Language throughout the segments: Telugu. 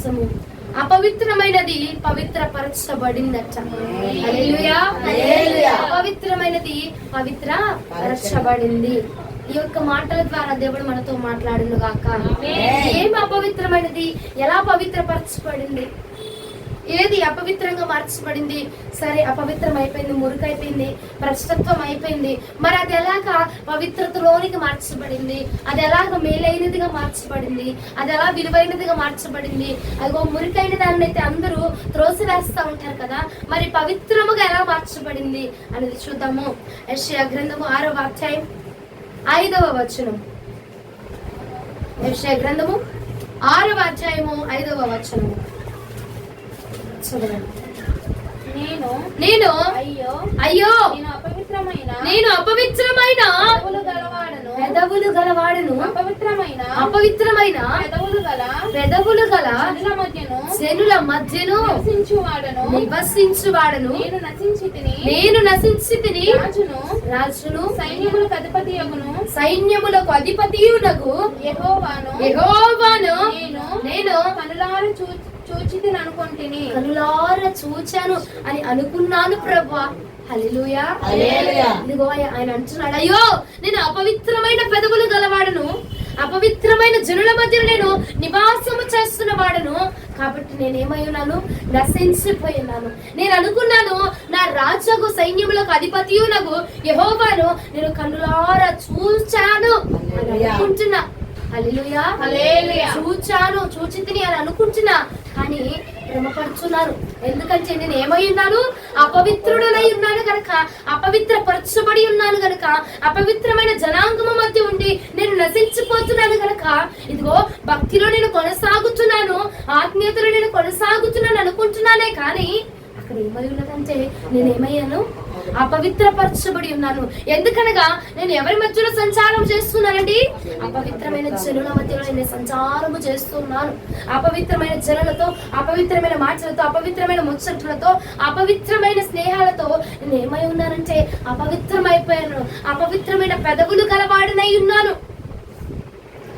నివాసము. అపవిత్రమైనది పవిత్రపరచబడిందట. హల్లెలూయా. అపవిత్రమైనది పవిత్రపరచబడింది. ఈ యొక్క మాటల ద్వారా దేవుడు మనతో మాట్లాడును గాక. ఏం అపవిత్రమైనది, ఎలా పవిత్రపరచబడింది, ఏది అపవిత్రంగా మార్చబడింది? సరే, అపవిత్రం అయిపోయింది, మురుకైపోయింది, భ్రష్టత్వం అయిపోయింది. మరి అది ఎలాగా పవిత్రతలోనికి మార్చబడింది? అది ఎలాగ మేలైనదిగా మార్చబడింది? అది ఎలా విలువైనదిగా మార్చబడింది? అదిగో మురికైన దాన్ని అయితే అందరూ త్రోసివేస్తా ఉంటారు కదా, మరి పవిత్రముగా ఎలా మార్చబడింది అనేది చూద్దాము. యెషయా గ్రంథము 6వ అధ్యాయం 5వ వచనం. యెషయా గ్రంథము 6వ అధ్యాయము 5వ వచనం చదవండి. నేను అయ్యో నేను అపవిత్రమైన పెదవులు గలవాడను, అపవిత్రమైన పెదవులు గల జనుల మధ్యను నివసించువాడను. నేను నశించి తిని రాజును సైన్యములకు అధిపతియునగు యెహోవాను నేను కనులారా చూచాను అని అనుకున్నాను ప్రభువా. హల్లెలూయా. ఇదిగో ఆయన అంటున్నాడు, అయ్యో నేను అపవిత్రమైన పెదవులు గలవాడను, అపవిత్రమైన జనుల మధ్య నేను నివాసము చేస్తున్న వాడను. కాబట్టి నేనేమై ఉన్నాను? నశించిపోయినాను. నేను అనుకున్నాను, నా రాజుకు సైన్యములకు అధిపతియునగు యెహోవాను నేను కన్నులారా చూచాను అని అనుకుంటున్నా. హల్లెలూయా. చూచాను, చూచితిని అని అనుకుంటున్నా, కానీ భ్రమపడుచున్నారు. ఎందుకంటే నేను ఏమై ఉన్నాను? అపవిత్రుడనై ఉన్నాను గనక, అపవిత్రపరచబడి ఉన్నాను గనక, అపవిత్రమైన జనాంగము మధ్య ఉండి నేను నశించిపోతున్నాను గనక, ఇదిగో భక్తిలో నేను కొనసాగుతున్నాను, ఆత్మీయతలో నేను కొనసాగుతున్నాను అనుకుంటున్నానే, కానీ అక్కడ ఏమై ఉన్నదంటే నేనేమయ్యాను? అపవిత్రపరచబడి ఉన్నాను. ఎందుకనగా నేను ఎవరి మధ్యలో సంచారం చేస్తున్నానండి? అపవిత్రమైన జనుల మధ్యలో నేను సంచారము చేస్తున్నాను. అపవిత్రమైన జనులతో, అపవిత్రమైన మాటలతో, అపవిత్రమైన ముచ్చట్లతో, అపవిత్రమైన స్నేహాలతో నేను ఏమై ఉన్నానంటే అపవిత్రమైపోయాను. అపవిత్రమైన పెదవులు గలవాడనై ఉన్నాను.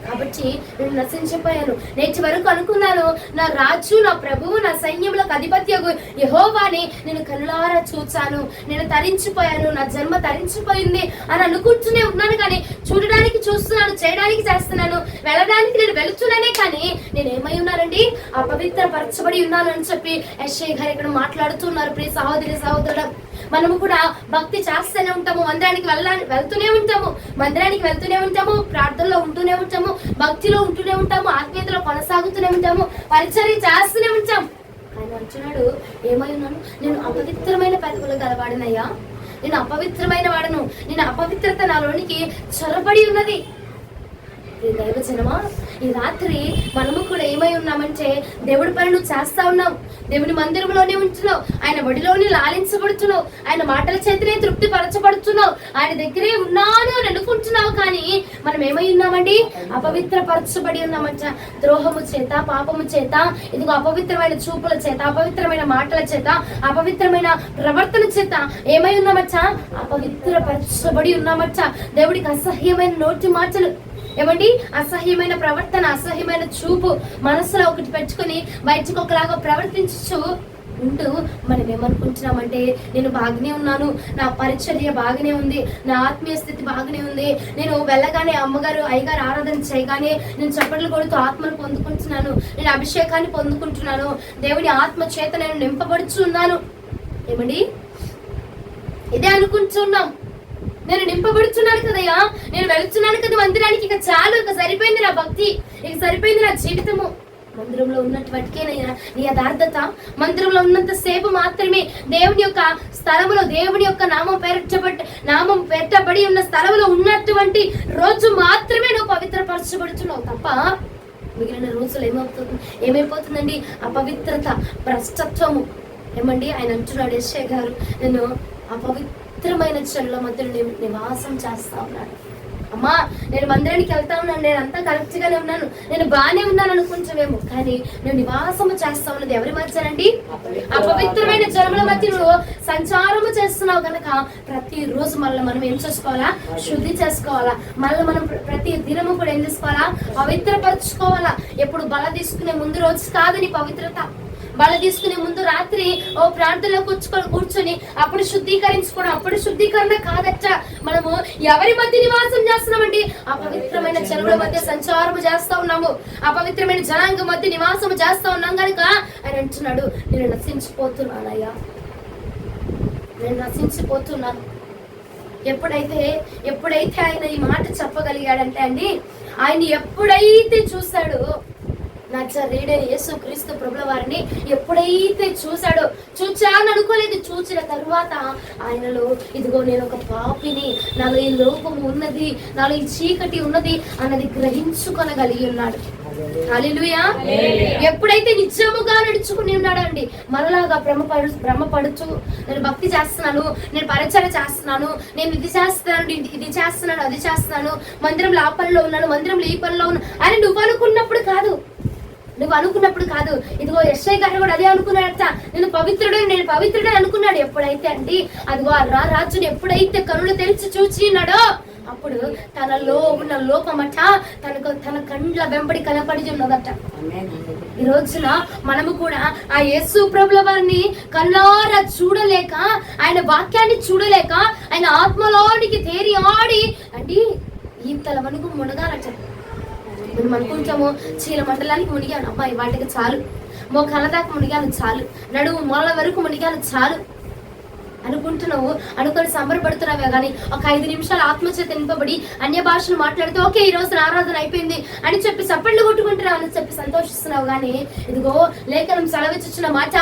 కాబట్టి నేను నశించిపోయాను. నేటి వరకు అనుకున్నాను, నా రాజు, నా ప్రభువు, నా సైన్యములకు అధిపత్యగు యెహోవాని నేను కనులారా చూచాను, నేను తరించిపోయాను, నా జన్మ తరించిపోయింది అని అనుకుంటూనే ఉన్నాను. కానీ చూడడానికి చూస్తున్నాను, చేయడానికి చేస్తున్నాను, వెళ్ళడానికి నేను వెళుతున్నానే, కానీ నేను ఏమై ఉన్నానండి? అపవిత్రపరచబడి ఉన్నాను అని చెప్పి యెషయా గారు ఇక్కడ మాట్లాడుతున్నారు. ప్రియ సహోదరి సహోదరుడు, మనము కూడా భక్తి చేస్తూనే ఉంటాము, మందిరానికి వెళ్తూనే ఉంటాము, ప్రార్థనలో ఉంటూనే ఉంటాము, భక్తిలో ఉంటూనే ఉంటాము, ఆత్మీయతలో కొనసాగుతూనే ఉంటాము, పరిచర్య చేస్తూనే ఉంటాం. ఆయన అంటున్నాడు, ఏమై ఉన్నాను? నేను అపవిత్రమైన పెదవులు గలవాడినయ్యా, నేను అపవిత్రమైన వాడను, నేను అపవిత్రత నాలోనికి చొరబడి ఉన్నది. దైవ జనమా, ఈ రాత్రి మనము కూడా ఏమై ఉన్నామంటే దేవుడి పని నువ్వు చేస్తా ఉన్నావు, దేవుని మందిరంలోనే ఉంటున్నావు, ఆయన ఒడిలోనే లాలించబడుతున్నావు, ఆయన మాటల చేతనే తృప్తి పరచబడుతున్నావు, ఆయన దగ్గరే ఉన్నాను అని అనుకుంటున్నావు. కానీ మనం ఏమై ఉన్నామండి? అపవిత్రపరచబడి ఉన్నామంట. ద్రోహము చేత, పాపము చేత, ఇదిగో అపవిత్రమైన చూపుల చేత, అపవిత్రమైన మాటల చేత, అపవిత్రమైన ప్రవర్తన చేత ఏమై ఉన్నామచ్చ? అపవిత్రపరచబడి ఉన్నామచ్చ. దేవుడికి అసహ్యమైన నోటి మాటలు, ఏమండి, అసహ్యమైన ప్రవర్తన, అసహ్యమైన చూపు మనసులో ఒకటి పెట్టుకుని బయటకు ఒకలాగా ప్రవర్తించు ఉంటూ మనం ఏమనుకుంటున్నామంటే నేను బాగానే ఉన్నాను, నా పరిచర్య బాగానే ఉంది, నా ఆత్మీయ స్థితి బాగానే ఉంది, నేను వెళ్ళగానే అమ్మగారు అయ్యగారు ఆరాధన చేయగానే నేను చప్పట్లు కొడుతూ ఆత్మను పొందుకుంటున్నాను, నేను అభిషేకాన్ని పొందుకుంటున్నాను, దేవుని ఆత్మ చేత నేను నింపబడుచున్నాను. ఏమండి, ఇదే అనుకుంటున్నాం. నేను నింపబడుతున్నాను కదయ్యా, నేను వెళుతున్నాను కదా మందిరానికి, ఇక చాలు, ఇక సరిపోయింది నా భక్తి, ఇక సరిపోయింది నా జీవితము. మందిరంలో ఉన్నటువంటికేనయ్యా నీ యథార్థత? మందిరంలో ఉన్నంత సేపు మాత్రమే దేవుని యొక్క స్థలములో, దేవుని యొక్క నామం పెట్టబడి ఉన్న స్థలములో ఉన్నటువంటి రోజు మాత్రమే నువ్వు పవిత్రపరచబడుతున్నావు తప్ప మిగిలిన రోజులు ఏమైపోతుందండి? అపవిత్రత, భ్రష్టత్వము. ఏమండి, ఆయన అంటున్నాడు యెషయా గారు, నేను అపవిత్రమైన జనుల మధ్యలో నివాసం చేస్తా ఉన్నాడు. అమ్మా నేను మందిరానికి వెళ్తా ఉన్నాను, నేను అంతా కరెక్ట్ గానే ఉన్నాను, నేను బాగానే ఉన్నాను అనుకుంటావేమో, కానీ నువ్వు నివాసము చేస్తా ఉన్నది ఎవరి మధ్యనండి? అపవిత్రమైన జనముల మధ్య నువ్వు సంచారము చేస్తున్నావు కనుక ప్రతిరోజు మళ్ళీ మనం ఏం చేసుకోవాలా? శుద్ధి చేసుకోవాలా. మళ్ళీ మనం ప్రతి దినము కూడా ఏం చేసుకోవాలా? పవిత్రపరచుకోవాలా. ఎప్పుడు బల తీసుకునే ముందు రోజు కాదు నీ పవిత్రత. బల తీసుకునే ముందు రాత్రి ఓ ప్రాంతంలో కూర్చొని అప్పుడు శుద్ధీకరించుకోవడం. అప్పుడు శుద్ధీకరణ కాదట. మనము ఎవరి మధ్య నివాసం చేస్తున్నామండి? అపవిత్రమైన జనముల మధ్య సంచారము చేస్తా ఉన్నాము, అపవిత్రమైన జనాంగం మధ్య నివాసము చేస్తా ఉన్నాం కనుక ఆయన అంటున్నాడు, నేను నశించిపోతున్నానయ్యా, నేను నశించిపోతున్నాను. ఎప్పుడైతే ఆయన ఈ మాట చెప్పగలిగాడంటే అండి, ఆయన ఎప్పుడైతే చూశాడో నజరేయుడైన యేసుక్రీస్తు ప్రభుల వారిని ఎప్పుడైతే చూచాను అనుకోలేదు. చూచిన తరువాత ఆయనలో ఇదిగో నేను ఒక పాపిని, నాలో ఈ లోపము ఉన్నది, నాలో ఈ చీకటి ఉన్నది అన్నది గ్రహించుకొనగలిగి ఉన్నాడు. హల్లెలూయా. ఎప్పుడైతే నిజముగా నడుచుకుని ఉన్నాడు అండి, మనలాగా భ్రమపడుచు నేను భక్తి చేస్తున్నాను, నేను పరిచయం చేస్తున్నాను, నేను ఇది చేస్తున్నాను, ఇది చేస్తున్నాను, అది చేస్తున్నాను, మందిరంలో ఆ పనిలో ఉన్నాను, మందిరంలో ఈ పనిలో ఉన్నాను అని నువ్వు అనుకున్నప్పుడు కాదు. ఇదిగో యెషయా గారు కూడా అదే అనుకున్నాడట, నేను పవిత్రుడే అనుకున్నాడు. ఎప్పుడైతే అండి అదిగో ఆ రాజుని ఎప్పుడైతే కనులు తెరిచి చూచినాడో అప్పుడు తనలో ఉన్న లోపమట తన కండ్ల వెంబడి కనపడి ఉన్నదట. ఈ రోజున మనము కూడా ఆ యేసు ప్రభుల వారిని కళ్ళారా చూడలేక, ఆయన వాక్యాన్ని చూడలేక, ఆయన ఆత్మలోనికి తేరి ఆడి అండి ఈతల వనుకు మునగాలట. మనం అనుకుంటాము చీల మండలానికి మునిగాను, అమ్మాయి వాటికి చాలు, మోకాళ్ళ దాకా మునిగాను చాలు, నడుము మొల వరకు మునిగాను చాలు అనుకుంటున్నావు, అనుకొని సంబరపడుతున్నావే కానీ ఒక 5 నిమిషాలు ఆత్మచేత నింపబడి అన్య భాషలు మాట్లాడితే ఓకే ఈ రోజు ఆరాధన అయిపోయింది అని చెప్పి చప్పట్లు కొట్టుకుంటున్నావు అని చెప్పి సంతోషిస్తున్నావు. కానీ ఇదిగో లేఖనం సెలవిచ్చిన మాట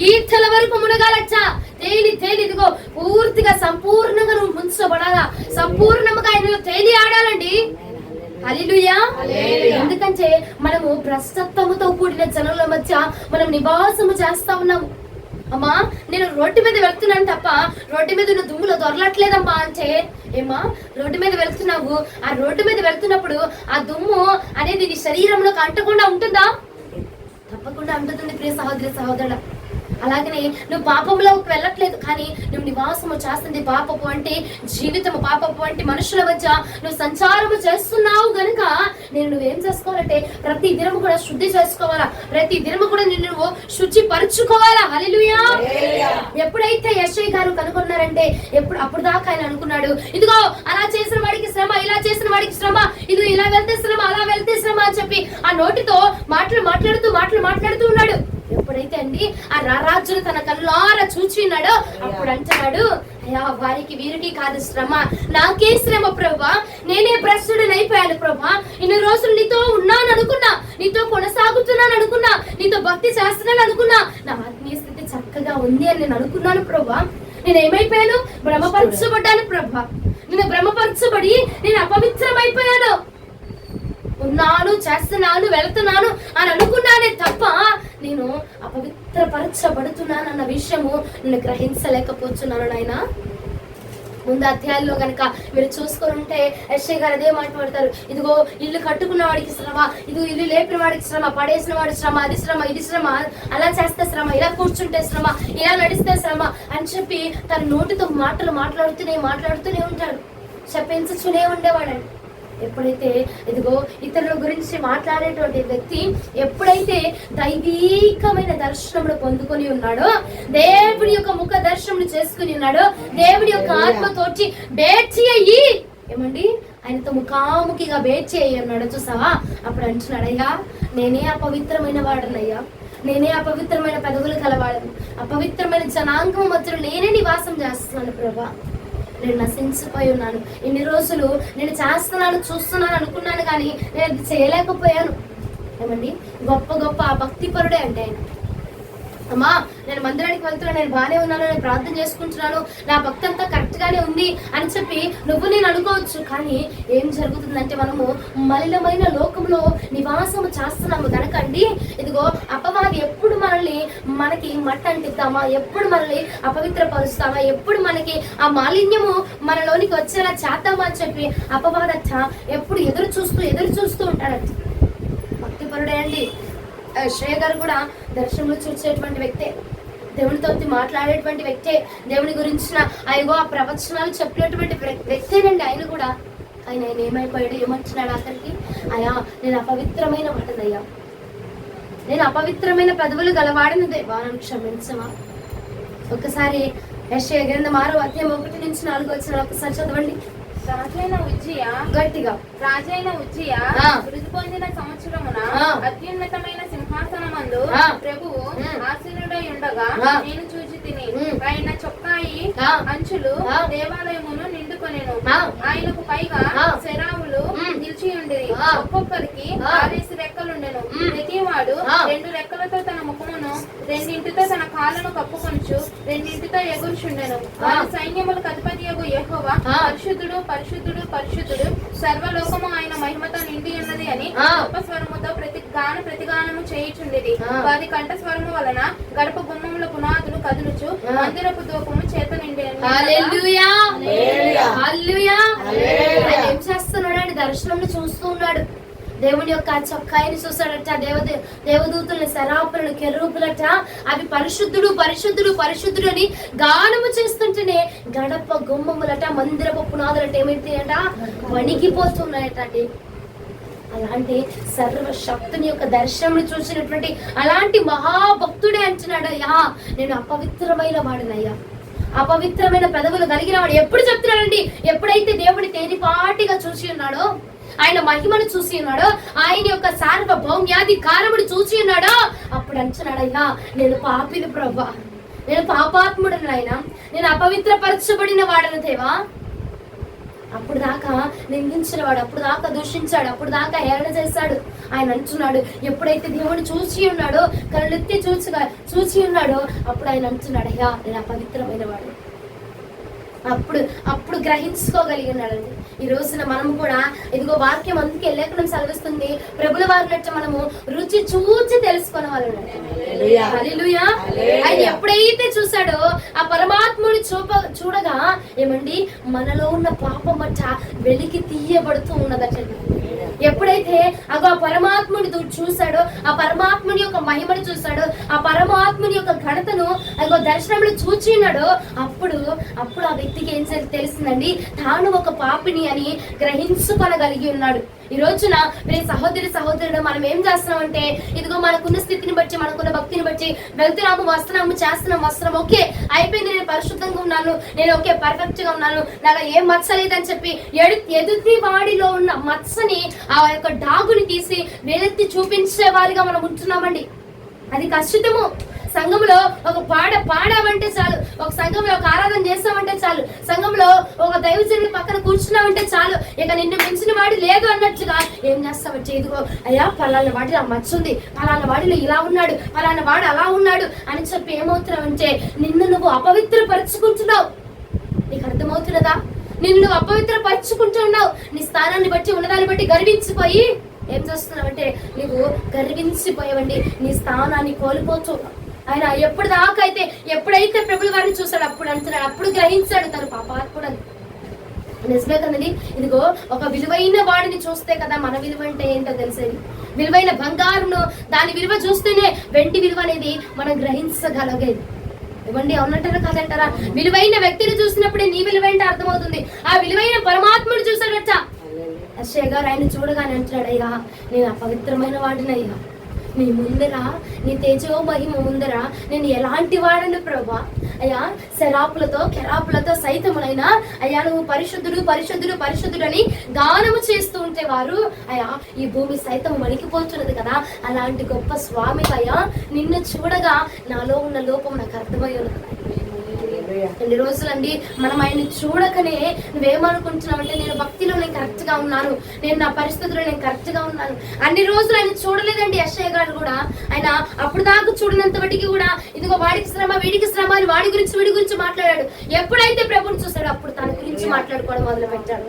ఈతల వరకు మునగాలచ్చ. తేలి ఇదిగో పూర్తిగా సంపూర్ణంగా నువ్వు ముంచబడాలా, సంపూర్ణంగా ఆయన తేలి ఆడాలండి. హల్లెలూయా. ఎందుకంటే మనము భ్రష్టత్వముతో కూడిన జనుల మధ్య మనం నివాసము చేస్తా ఉన్నాము. అమ్మా నేను రోడ్డు మీద వెళ్తున్నాను తప్ప రోడ్డు మీద నువ్వు దుమ్ములో దొరలట్లేదమ్మా అంటే, ఏమా రోడ్డు మీద వెళ్తున్నావు, ఆ రోడ్డు మీద వెళ్తున్నప్పుడు ఆ దుమ్ము అనేది నీ శరీరంలోకి అంటకుండా ఉంటుందా? తప్పకుండా ఉంటుంది ప్రియ సహోదరుడా. అలాగనే నువ్వు పాపంలోకి వెళ్ళట్లేదు, కానీ నువ్వు నివాసము చేస్తుంది పాపపు అంటే జీవితము, పాపపు అంటే మనుషుల మధ్య నువ్వు సంచారము చేస్తున్నావు గనుక నువ్వేం చేసుకోవాలంటే ప్రతి దినము కూడా శుద్ధి చేసుకోవాలా, ప్రతి దినము కూడా నువ్వు శుచి పరుచుకోవాలా. హల్లెలూయా. ఎప్పుడైతే యెషయా గారు కనుగొన్నారంటే అప్పుడు దాకా ఆయన అనుకున్నాడు, ఇదిగో అలా చేసిన వాడికి శ్రమ, ఇలా చేసిన వాడికి శ్రమ, ఇది ఇలా వెళ్తే శ్రమ, అలా వెళ్తే శ్రమ అని చెప్పి ఆ నోటితో మాట్లాడుతూ ఉన్నాడు. ఎప్పుడైతే అండి ఆ రారాజును తన కళ్ళారా చూచినాడో అప్పుడు అంటున్నాడు, అయ్యా వారికి వీరికి కాదు శ్రమ, నాకే శ్రమ ప్రభా, నేనే భ్రష్టుడిని అయిపోయాను ప్రభా, ఇన్ని రోజులు నీతో ఉన్నాను అనుకున్నా, నీతో కొనసాగుతున్నాను అనుకున్నా, నీతో భక్తి చేస్తున్నాను అనుకున్నా, నా ఆత్మీయ స్థితి చక్కగా ఉంది అని నేను అనుకున్నాను ప్రభా, నేను ఏమైపోయాను? భ్రమపరచబడ్డాను ప్రభా, నేను భ్రమపరచబడి నేను అపవిత్రమైపోయాను, ఉన్నాను, చేస్తున్నాను, వెళ్తున్నాను అని అనుకున్నానే తప్ప నేను అపవిత్రపరచబడుతున్నాను అన్న విషయము నేను గ్రహించలేకపోతున్నాను. నాయన ముందు అధ్యాయంలో కనుక మీరు చూసుకొని ఉంటే యెషయా గారు అదే మాట్లాడతారు, ఇదిగో ఇల్లు కట్టుకున్న వాడికి శ్రమ, ఇది ఇల్లు లేపిన వాడికి శ్రమ, పడేసిన వాడి శ్రమ, అది శ్రమ, ఇది శ్రమ, అలా చేస్తే శ్రమ, ఇలా కూర్చుంటే శ్రమ, ఇలా నడిస్తే శ్రమ అని చెప్పి తన నోటితో మాట్లాడుతూనే ఉంటాడు, చెప్పించుతూనే ఉండేవాడండి. ఎప్పుడైతే ఇదిగో ఇతరుల గురించి మాట్లాడేటువంటి వ్యక్తి ఎప్పుడైతే దైవీకమైన దర్శనమును పొందుకొని ఉన్నాడో, దేవుడి యొక్క ముఖ దర్శనమును చేసుకుని ఉన్నాడో, దేవుడి యొక్క ఆత్మతోటి భేటీ అయ్యి ఏమండి ఆయనతో ముఖాముఖిగా భేటీ అయ్యి ఉన్నాడో చూసావా, అప్పుడు అంటున్నాడు, అయ్యా నేనే అపవిత్రమైన వాడనయ్యా, నేనే అపవిత్రమైన పెదవులు కలవాడను, అపవిత్రమైన జనాంగం మధ్యలో నేనే నివాసం చేస్తున్నాను ప్రభా, నేను నశించిపోయి ఉన్నాను, ఇన్ని రోజులు నేను చేస్తున్నాను చూస్తున్నాను అనుకున్నాను కానీ నేను అది చేయలేకపోయాను. ఏమండి గొప్ప ఆ భక్తిపరుడే అంటే ఆయన. అమ్మా నేను మందిరానికి వెళ్తున్నాను, నేను బాగానే ఉన్నాను, నేను ప్రార్థన చేసుకుంటున్నాను, నా భక్తి అంతా కరెక్ట్ గానే ఉంది అని చెప్పి నేను అనుకోవచ్చు. కానీ ఏం జరుగుతుందంటే మనము మలినమైన లోకంలో నివాసము చేస్తున్నాము కనుక అండి, ఇదిగో అపవాది ఎప్పుడు మన మనకి మట్టి అంటిద్దామా, ఎప్పుడు మనల్ని అపవిత్రపరుస్తామా, ఎప్పుడు మనకి ఆ మాలిన్యము మనలోనికి వచ్చేలా చేద్దామా అని చెప్పి అపవాదట ఎప్పుడు ఎదురు చూస్తూ ఉంటాడట. భక్తిపరుడే అండి శ్రేయ గారు కూడా దర్శనంలో చూసేటువంటి వ్యక్తే, దేవునితో మాట్లాడేటువంటి వ్యక్తే, దేవుని గురించిన ఆ ప్రవచనాలు చెప్పినటువంటి వ్యక్తేనండి ఆయన కూడా. ఆయన ఏమైపోయాడు, ఏమంటున్నాడు ఆఖరికి, అయ్యా నేను అపవిత్రమైన వాడనయ్యా, నేను అపవిత్రమైన పెదవులు గలవాడిన దేవా నన్ను క్షమించవా. ఒకసారి యెషయా గ్రంథం 6వ అధ్యాయం 1-4 వచ్చిన ఒకసారి చదవండి. రాజైన ఉజ్జియా గట్టిగా వృద్ధి పొందిన సంవత్సరమున అత్యున్నతమైన సింహాసనమందు ప్రభువు ఆసీనుడై ఉండగా నేను చూచి తిని, ఆయన చొక్కాయి అంచులు దేవాలయమును నిండుకొనెను. ఆయనకు పైగా శరావులు నిలిచి ఉండేది, ఒక్కొక్కరికి 6 రెక్కలుండెను. ప్రతివాడు 2 రెక్కలతో తన ముఖమును, 2 తన కాళ్ళను కప్పుకొనుచు 2 ఎగురుచుండెను. వారి సైన్యములకు అధిపతియగు యెహోవా పరిశుద్ధుడు పరిశుద్ధుడు పరిశుద్ధుడు, సర్వలోకము ఆయన మహిమతో నిండి ఉన్నది అని గొప్ప స్వరముతో ప్రతిగానము చేయుచుండేది. వారి కంఠ స్వరము వలన గడప గుమ్మముల పునాదులు కదులుచు మందిరపు దూపము చేత నిండి. హల్లెలూయా హల్లెలూయా. ఏం చేస్తున్నాడు? దర్శనంలో చూస్తూ ఉన్నాడు. దేవుని యొక్క చొక్కాయిని చూసాడట, దేవదూతుల్ని, శరాపులను, కెరూపులట, అవి పరిశుద్ధుడు పరిశుద్ధుడు పరిశుద్ధుడు అని గానము చేస్తుంటేనే గడప గుమ్మములట, మందిరపు పునాదులట ఏమిటంట వణిగిపోతున్నాయట. అలాంటి సర్వశక్తుని యొక్క దర్శనం చూసినటువంటి అలాంటి మహాభక్తుడే అంటున్నాడు, అయ్యా నేను అపవిత్రమైన వాడినయ్యా, అపవిత్రమైన పెదవులు కలిగిన వాడు. ఎప్పుడు చెప్తున్నాడండి? ఎప్పుడైతే దేవుని తేలిపాటిగా చూసి ఉన్నాడో, ఆయన మహిమను చూసి ఉన్నాడో, ఆయన యొక్క సార్వభౌమ్యాధికారమును చూసి ఉన్నాడో, అప్పుడు అంటున్నాడు, అయ్యా నేను పాపిని ప్రభా, నేను పాపాత్ముడను ఆయన, నేను అపవిత్రపరచబడిన వాడను దేవా. అప్పుడు దాకా నిందించిన వాడు, అప్పుడు దాకా దూషించాడు, అప్పుడు దాకా హేళన చేశాడు. ఆయన అంటున్నాడు, ఎప్పుడైతే దేవుడు చూసి ఉన్నాడో, కళ్ళెత్తి చూసి ఉన్నాడో, అప్పుడు ఆయన అంటున్నాడు, అయ్యా నేను అపవిత్రమైన వాడు. అప్పుడు గ్రహించుకోగలిగినాడండి. ఈ రోజున మనము కూడా ఇదిగో వాక్యం అందుకే లేఖనం సెలవిస్తుంది, ప్రభుల వారినట్టు మనము రుచి చూచి తెలుసుకునే వాళ్ళు. హల్లెలూయా. ఆయన ఎప్పుడైతే చూసాడో ఆ పరమాత్ముని చూడగా ఏమండి మనలో ఉన్న పాపమట్ట వెలికి తీయబడుతూ ఉన్నదటండి. ఎప్పుడైతే ఆ పరమాత్ముని చూశాడో, ఆ పరమాత్ముని యొక్క మహిమను చూశాడో, ఆ పరమాత్ముని యొక్క ఘనతను దర్శనంలో చూచినాడో, అప్పుడు ఆ వ్యక్తికి ఏం తెలిసిందండి, తాను ఒక పాపిని అని గ్రహించుకొనగలిగి ఉన్నాడు. ఈ రోజున సహోదరుడు మనం ఏం చేస్తున్నామంటే, ఇదిగో మనకున్న స్థితిని బట్టి, మనకున్న భక్తిని బట్టి వెళ్తున్నాము, వస్తున్నాము, వస్తున్నాం, ఓకే అయిపోయింది, నేను పరిశుద్ధంగా ఉన్నాను, నేను ఓకే పర్ఫెక్ట్ గా ఉన్నాను, నాకు ఏం మచ్చ లేదని చెప్పి ఎదుటి వాడిలో ఉన్న మచ్చని, ఆ యొక్క డాగుని తీసి వేలెత్తి చూపించే వారిగా మనం ఉంటున్నామండి. అది కష్టము. సంఘంలో ఒక పాడామంటే చాలు, ఒక సంఘంలో ఒక ఆరాధన చేస్తామంటే చాలు, సంఘంలో ఒక దైవజనుడి పక్కన కూర్చున్నామంటే చాలు, ఇక నిన్ను మించిన వాడు లేదు అన్నట్టుగా ఏం చేస్తామంటే, ఇదిగో అయ్యా పలానా వాడిలో మచ్చుంది, పలానా వాడిలో ఇలా ఉన్నాడు, పలానా వాడు అలా ఉన్నాడు అని చెప్పి ఏమవుతున్నావంటే నిన్ను నువ్వు అపవిత్రపరుచుకుంటున్నావు. నీకు అర్థమవుతున్నదా? నిన్ను అపవిత్రపరుచుకుంటున్నావు. నీ స్థానాన్ని బట్టి, ఉన్నదాన్ని బట్టి గర్వించిపోయి ఏం చేస్తున్నావంటే నువ్వు గర్వించిపోయావండి, నీ స్థానాన్ని కోల్పోతున్నావు. ఆయన ఎప్పుడైతే ప్రభుల వారిని చూశాడు, అప్పుడు అంటున్నాడు, అప్పుడు గ్రహించాడు తను పాపాత్ముడు. నిజమే కదండి. ఇదిగో ఒక విలువైన వాడిని చూస్తే కదా మన విలువ అంటే ఏంటో తెలిసేది. విలువైన బంగారును దాని విలువ చూస్తేనే వెండి విలువ అనేది మనం గ్రహించగలిగేది. ఇవ్వండి, అవునంటారా కాదంటారా? విలువైన వ్యక్తిని చూసినప్పుడే నీ విలువైన అర్థమవుతుంది. ఆ విలువైన పరమాత్ముడు చూశాడట. యెషయా గారు ఆయన చూడగానే అంటున్నాడు, అయ్యా నేను అపవిత్రమైన వాడినయ్యా, నీ ముందర, నీ తేజో మహిమ ముందర నేను ఎలాంటి వాడను ప్రభా. అయ్యా శరాపులతో కెరాపులతో సైతమునైనా అయ్యా నువ్వు పరిశుద్ధుడు పరిశుద్ధుడు పరిశుద్ధుడు అని గానము చేస్తూ ఉంటే వారు అయ్యా ఈ భూమి సైతం వణికిపోతున్నది కదా. అలాంటి గొప్ప స్వామి అయ్యా నిన్ను చూడగా నాలో ఉన్న లోపం నాకు అర్థమై ఉన్నది. ఎన్ని రోజులండి మనం ఆయన్ని చూడకనే నువ్వేమనుకుంటున్నావు అంటే, నేను భక్తిలో నేను కరెక్ట్ గా ఉన్నాను, నేను నా పరిస్థితుల్లో నేను కరెక్ట్ గా ఉన్నాను. అన్ని రోజులు ఆయన చూడలేదండి యెషయా గారు కూడా. ఆయన అప్పుడు దాకా చూడనంత బట్టికి కూడా ఇదిగో వాడికి శ్రమ వీడికి శ్రమ అని వాడి గురించి వీడి గురించి మాట్లాడాడు. ఎప్పుడైతే ప్రభుని చూసాడో అప్పుడు తన గురించి మాట్లాడుకోవడం మొదలు పెట్టాడు.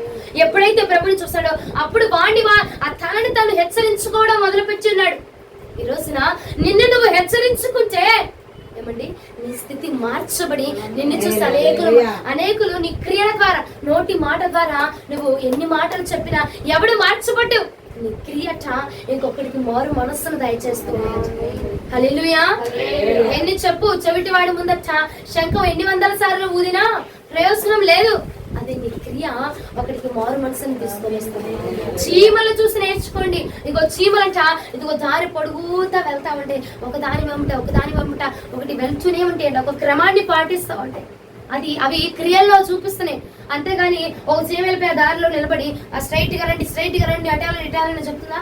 ఎప్పుడైతే ప్రభుని చూసాడో అప్పుడు వాడిని తనని తాను హెచ్చరించుకోవడం మొదలు పెట్టి ఉన్నాడు. ఈ రోజున నిన్ను నువ్వు హెచ్చరించుకుంటే ఏమండి నీ స్థితి మార్చబడి నిన్ను చూసి అనేకులు నీ క్రియల ద్వారా నోటి మాట ద్వారా నువ్వు ఎన్ని మాటలు చెప్పినా ఎవడు మార్చబడ్డు నీ క్రియట ఇంకొకరికి మారు మనస్సును దయచేస్తున్నాడు. హల్లెలూయా. ఎన్ని చెప్పు చెవిటి వాడి ముందట శంఖం ఎన్ని వందల సార్లు ఊదినా ప్రయోజనం లేదు. అది నీ క్రియ ఒకరికి మారు మనసుని తీసుకొని వస్తుంది. చీమలు చూసి నేర్చుకోండి. ఇదిగో చీమలంట ఇదిగో దారి పొడుగుతా వెళ్తా ఉంటాయి. ఒక దాని వెంబట ఒకటి వెళ్తూనే ఉంటాయండి. ఒక క్రమాన్ని పాటిస్తూ ఉంటాయి. అవి క్రియల్లో చూపిస్తున్నాయి. అంతేగాని ఒక చీమ వెళ్ళిపోయే దారిలో నిలబడి స్ట్రైట్ గా రండి అటాలని చెప్తుందా?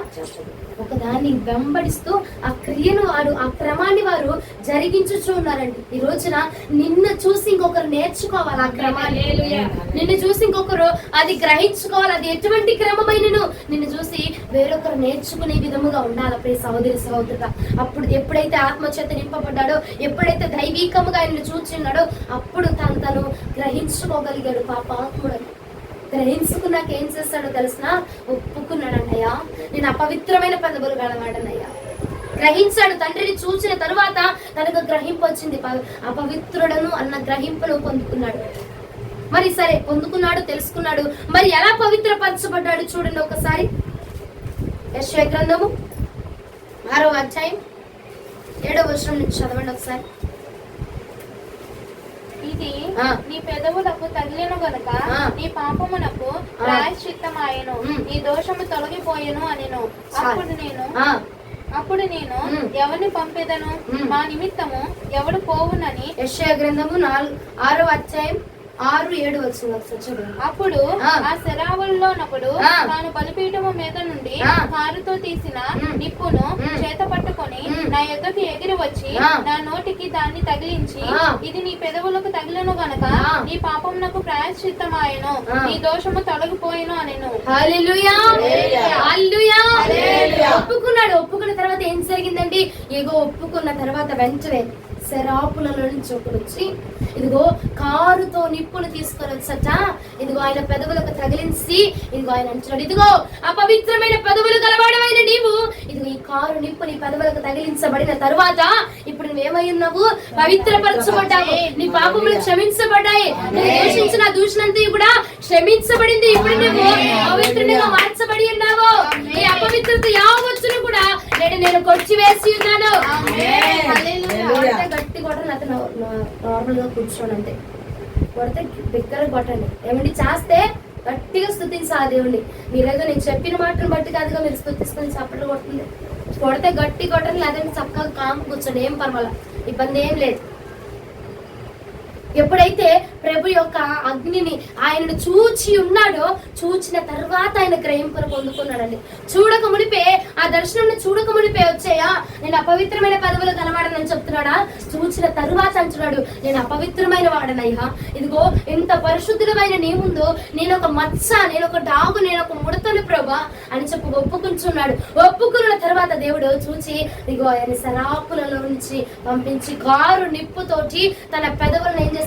ఒక దాన్ని వెంబడిస్తూ ఆ క్రియను ఆ క్రమాన్ని వారు జరిగించుచూ ఉన్నారండి. ఈ రోజున నిన్ను చూసి ఇంకొకరు నేర్చుకోవాలి ఆ క్రమాన్ని. నిన్ను చూసి ఇంకొకరు అది గ్రహించుకోవాలి. అది ఎటువంటి క్రమమైనను నిన్ను చూసి వేరొకరు నేర్చుకునే విధముగా ఉండాలి. ప్రియ సహోదరి సహోదరుడా, అప్పుడు ఎప్పుడైతే ఆత్మచేత నింపబడ్డాడో, ఎప్పుడైతే దైవీకముగా ఆయనను చూచున్నాడో అప్పుడు తను గ్రహించుకోగలిగాడు. పాపాత్ముడు గ్రహించుకున్నాక ఏం చేస్తాడో తెలిసిన ఒప్పుకున్నాడన్నయ్యా, నేను అపవిత్రమైన పదవులు గలవాడనయ్యా. గ్రహించాడు. తండ్రిని చూసిన తరువాత తనకు గ్రహింపు వచ్చింది. అపవిత్రుడను అన్న గ్రహింపును పొందుకున్నాడు. మరి సరే పొందుకున్నాడు, తెలుసుకున్నాడు. మరి ఎలా పవిత్రపరచబడ్డాడు చూడండి ఒకసారి. యెషయా గ్రంథము 6వ అధ్యాయం 7వ వచనం నుంచి చదవండి ఒకసారి. ఇది నీ పెదవులకు తగిలిన గనుక నీ పాపమునకు ప్రాయశ్చిత్తమాయెను, నీ దోషము తొలగిపోయెను అనెను. అప్పుడు నేను ఎవరిని పంపేదను, మా నిమిత్తము ఎవడు పోవునని. యెషయా గ్రంథము 6వ అధ్యాయం 6-7 వచ్చింది. అప్పుడు ఆ శరావుల్లోనప్పుడు తాను బలిపీఠము మీద నుండి కారుతో తీసిన నిప్పును చేత పట్టుకొని నా యొద్దకు ఎగిరి వచ్చి నా నోటికి దాన్ని తగిలించి, ఇది నీ పెదవులకు తగిలను గనక నీ పాపమునకు ప్రాయశ్చిత్తమాయెను, నీ దోషము తొలగిపోయెను అనెను. హల్లెలూయా. హల్లెలూయా. ఒప్పుకున్నాడు. ఒప్పుకున్న తర్వాత ఏం జరిగిందండి? ఒప్పుకున్న తర్వాత వెంటనే శరాపులలో నుంచి ఒకడు వచ్చి ఇదిగో కారుతో నిప్పును తీసుకొని వచ్చట. ఇదిగో ఆయన పెదవులకు తగిలించి ఇదిగో ఆయన అంటున్నాడు, ఇదిగో అపవిత్రమైన పెదవులు గలవాడమైన నీవు, ఇదిగో ఈ కారు నిప్పు నీ పెదవులకు తగిలించబడిన తరువాత ఇప్పుడు నువ్వేమై ఉన్నావు? పవిత్రపరచబడ్డావు. నీ పాపములు క్షమించబడ్డాయి. నువ్వు దూషించిన దూషణంతా కూడా క్షమించబడింది. ఇప్పుడు నువ్వు పవిత్రునిగా మార్చబడి ఉన్నావు. నీ అపవిత్రత యావచ్చును కూడా నేను కొట్టివేసి ఉన్నాను. గట్టి కొట్టండి. అతను నార్మల్ గా కూర్చోండి అంతే. కొడితే బిగ్గర కొట్టండి. ఏమండి చేస్తే గట్టిగా స్తుతించాలి దేవుణ్ణి. మీరేదో నేను చెప్పిన మాటను బట్టి కాదుగా మీరు స్తుతిస్తుంది చప్పట్లు కొడుతుంది. కొడితే గట్టి కొట్టండి, లేదంటే చక్కగా కాము కూర్చోండి. ఏం పర్వాలా, ఇబ్బంది ఏం లేదు. ఎప్పుడైతే ప్రభు యొక్క అగ్నిని ఆయనను చూచి ఉన్నాడో, చూచిన తర్వాత ఆయన గ్రహింపును పొందుకున్నాడండి. చూడక మునిపే ఆ దర్శనం చూడక మునిపే వచ్చాయా నేను అపవిత్రమైన పదవులు కనవాడనని చెప్తున్నాడా? చూచిన తరువాత అంటున్నాడు, నేను అపవిత్రమైన వాడనయ్యా. ఇదిగో ఇంత పరిశుద్ధులమైన నీ ముందు నేను ఒక మచ్చ, నేను ఒక డాగు, నేను ఒక ముడతను ప్రభా అని చెప్పి ఒప్పుకుంటున్నాడు. ఒప్పుకున్న తర్వాత దేవుడు చూచి ఇదిగో ఆయన శరాపులలో నుంచి పంపించి కారు నిప్పుతోటి తన పెదవులను ఏం చేశాడట?